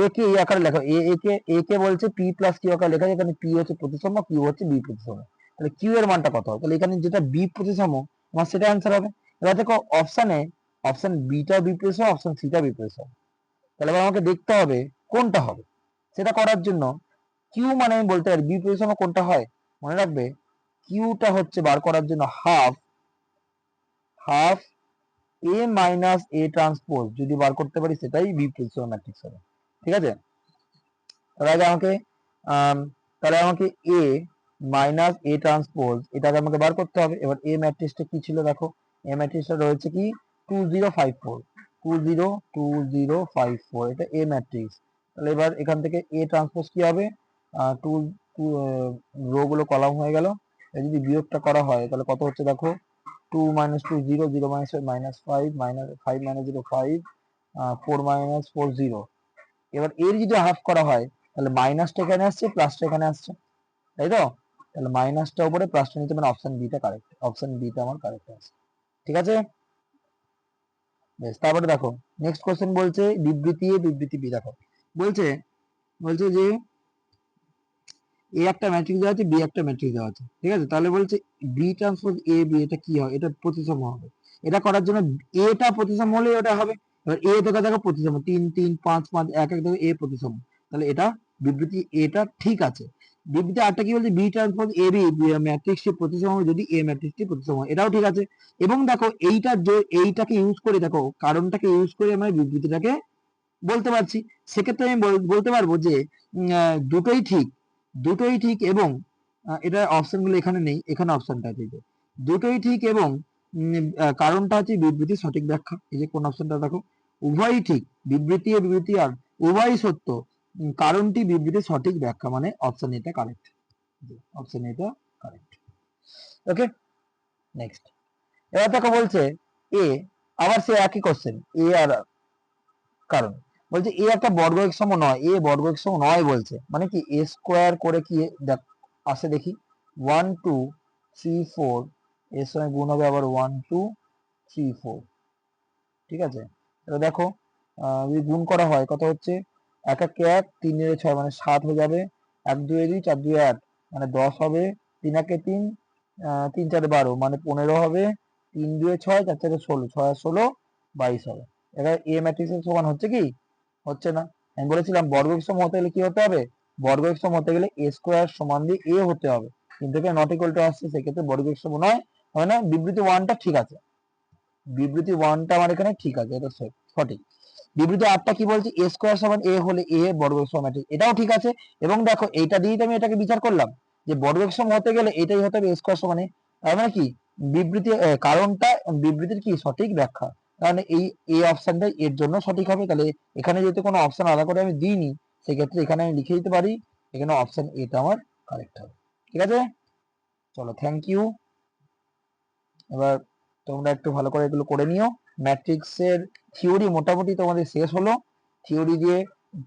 এ কে এই আকারে লেখো, এ কে বলছে পি প্লাস কিউ আকারে লেখা যায়, এখানে পি হচ্ছে প্রতিসম, কিউ হচ্ছে বি প্রতিসম। তাহলে কিউ এর মানটা কত হবে, তাহলে এখানে যেটা বি প্রতিসম আমার সেটা অ্যান্সার হবে। এবার দেখো অপশানে অপশন বিটা বি প্রতিসম, অপশন সিটা বি প্রতিসম, তাহলে এবার আমাকে দেখতে হবে কোনটা হবে। সেটা করার জন্য কিউ মানে আমি বলতে পারি বি প্রতিসম কোনটা হয়, মনে রাখবে কিউটা হচ্ছে বার করার জন্য half half A minus A transpose যদি বার করতে পারি সেটাই বি প্রতিসম ম্যাট্রিক্স হবে। ঠিক আছে, তাহলে আগে আমাকে তাহলে আমাকে এ মাইনাস এ ট্রান্সপোজ এটাকে আমাকে বার করতে হবে। এবার এ ম্যাট্রিক্সটা কি ছিল দেখো, এ ম্যাট্রিক্সটা রয়েছে কি 2054, 202054, এটা এ ম্যাট্রিক্স। তাহলে এবার এখান থেকে এ ট্রান্সপোজ কি হবে, টু টু রো গুলো কলাম হয়ে গেল, যদি বিয়োগটা করা হয় তাহলে কত হচ্ছে দেখো, 2 - 2 0 0 -5 -5 -0 5, 4 -4 0। এবার এর যদি হাফ করা হয় তাহলে মাইনাসটা এখানে আসছে, প্লাসটা এখানে আসছে, তাই তো? তাহলে মাইনাসটা উপরে, প্লাসটা নিচে, মানে option beta correct, option beta আমার কারেক্ট আছে। ঠিক আছে, বেশ। তারপরে দেখো নেক্সট কোশ্চেন বলছে বিবৃতি এ বিবৃতি বি। দেখো বলছে বলছে যে এ একটা ম্যাট্রিক্স দেওয়া আছে, বি একটা ম্যাট্রিক্স দেওয়া আছে, ঠিক আছে? তাহলে বলছে বি ট্রান্সপোজ এ বি, এটা কি হয়, এটা প্রতিসম হবে। এটা করার জন্য এটা প্রতিসম হলে ওটা হবে। এবার এ থেকে দেখো প্রতিসম 3 3 5 5 1 1 দেখো এ প্রতিসম, তাহলে এটা বিবৃতি এটা ঠিক আছে। বিবৃতি আরটা কি বলছে, বি ট্রান্সপোজ এ বি ম্যাট্রিক্সটি প্রতিসম হবে যদি এ ম্যাট্রিক্সটি প্রতিসম হয়, এটাও ঠিক আছে। এবং দেখো এইটাকে ইউজ করে, দেখো কারণটাকে ইউজ করে আমরা বিবৃতিটাকে বলতে পারছি। সেক্ষেত্রে আমি বলতে পারবো যে দুটোই ঠিক, দুটোই ঠিক, এবং এটা অপশনগুলো এখানে নেই, এখানে অপশনটা ঠিক, দুটোই ঠিক, এবং কারণটা হচ্ছে বিবৃতির সঠিক ব্যাখ্যা। এই যে কোন অপশনটা দেখো, উভয়ই ঠিক, বিবৃতি ও বিবৃতি আর উভয়ই সত্য, কারণটি বিবৃতির সঠিক ব্যাখ্যা, মানে অপশন এটা কারেক্ট, অপশন এটা কারেক্ট। ওকে, নেক্সট। এবার দেখো বলছে এ, আবার সে একই কোশ্চেন, এ আর কারণ বলছে এ একটা বর্গ এক সম নয়, এ বর্গ এক সম নয় বলছে, মানে কি এ স্কোয়ার করে কি আসে দেখি, 1 2 3 4, এর সঙ্গে গুণ হবে আবার 1 2 3 4, ঠিক আছে? তাহলে দেখো যদি গুণ করা হয় কত হচ্ছে, 1 1 1 3 এর 6 মানে 7 হয়ে যাবে, 1 2 2 4 2 8 মানে 10 হবে, 3 1 3 3 4 12 মানে 15 হবে, 3 2 6 4 4 16, 6 আর 16 22 হবে। এবার এ ম্যাট্রিক্সের সমান হচ্ছে কি, হচ্ছে না। আমি বলেছিলাম বর্গ সম হতে গেলে কি হতে হবে, বর্গ সম হতে গেলে এ স্কোয়ার সমান দিয়ে এ হতে হবে, কিন্তু এখানে নট ইকুয়াল টু আসছে, সেক্ষেত্রে বর্গ সম নয়, হয় না। বিবৃতি ওয়ানটা ঠিক আছে, বিবৃতি ওয়ানটা আমার এখানে ঠিক আছে, এটা সঠিক। বিবৃতি আটটা কি বলছে, এ স্কোয়ার সমান এ হলে এ বর্গ সম ম্যাট্রিক্স, এটাও ঠিক আছে। এবং দেখো এইটা দিয়েই তো আমি এটাকে বিচার করলাম যে বর্গ সম হতে গেলে এটাই হতে হবে এ স্কোয়ার সমান এ, তার মানে কি বিবৃতি কারণটা বিবৃতির কি সঠিক ব্যাখ্যা, তাহলে এই অপশনটা এর জন্য সঠিক হবে। তাহলে এখানে যেহেতু কোনো অপশন আলাদা করে আমি দিইনি, সেক্ষেত্রে এখানে আমি লিখে দিতে পারি, এখানে অপশন এটা আমার কারেক্ট হবে। ঠিক আছে, চলো থ্যাংক ইউ। এবার তোমরা একটু ভালো করে এগুলো করে নিও। ম্যাট্রিক্সের থিওরি মোটামুটি তোমাদের শেষ হলো, থিওরি দিয়ে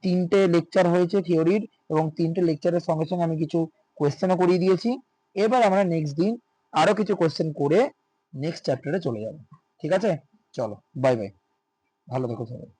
3টে লেকচার হয়েছে থিওরির, এবং 3টে লেকচারের সঙ্গে সঙ্গে আমি কিছু কোয়েশ্চেনও করিয়ে দিয়েছি। এবার আমরা নেক্সট দিন আরো কিছু কোয়েশ্চেন করে নেক্সট চ্যাপ্টারে চলে যাব। ঠিক আছে, চলো বাই বাই, ভালো থেকো সবাই।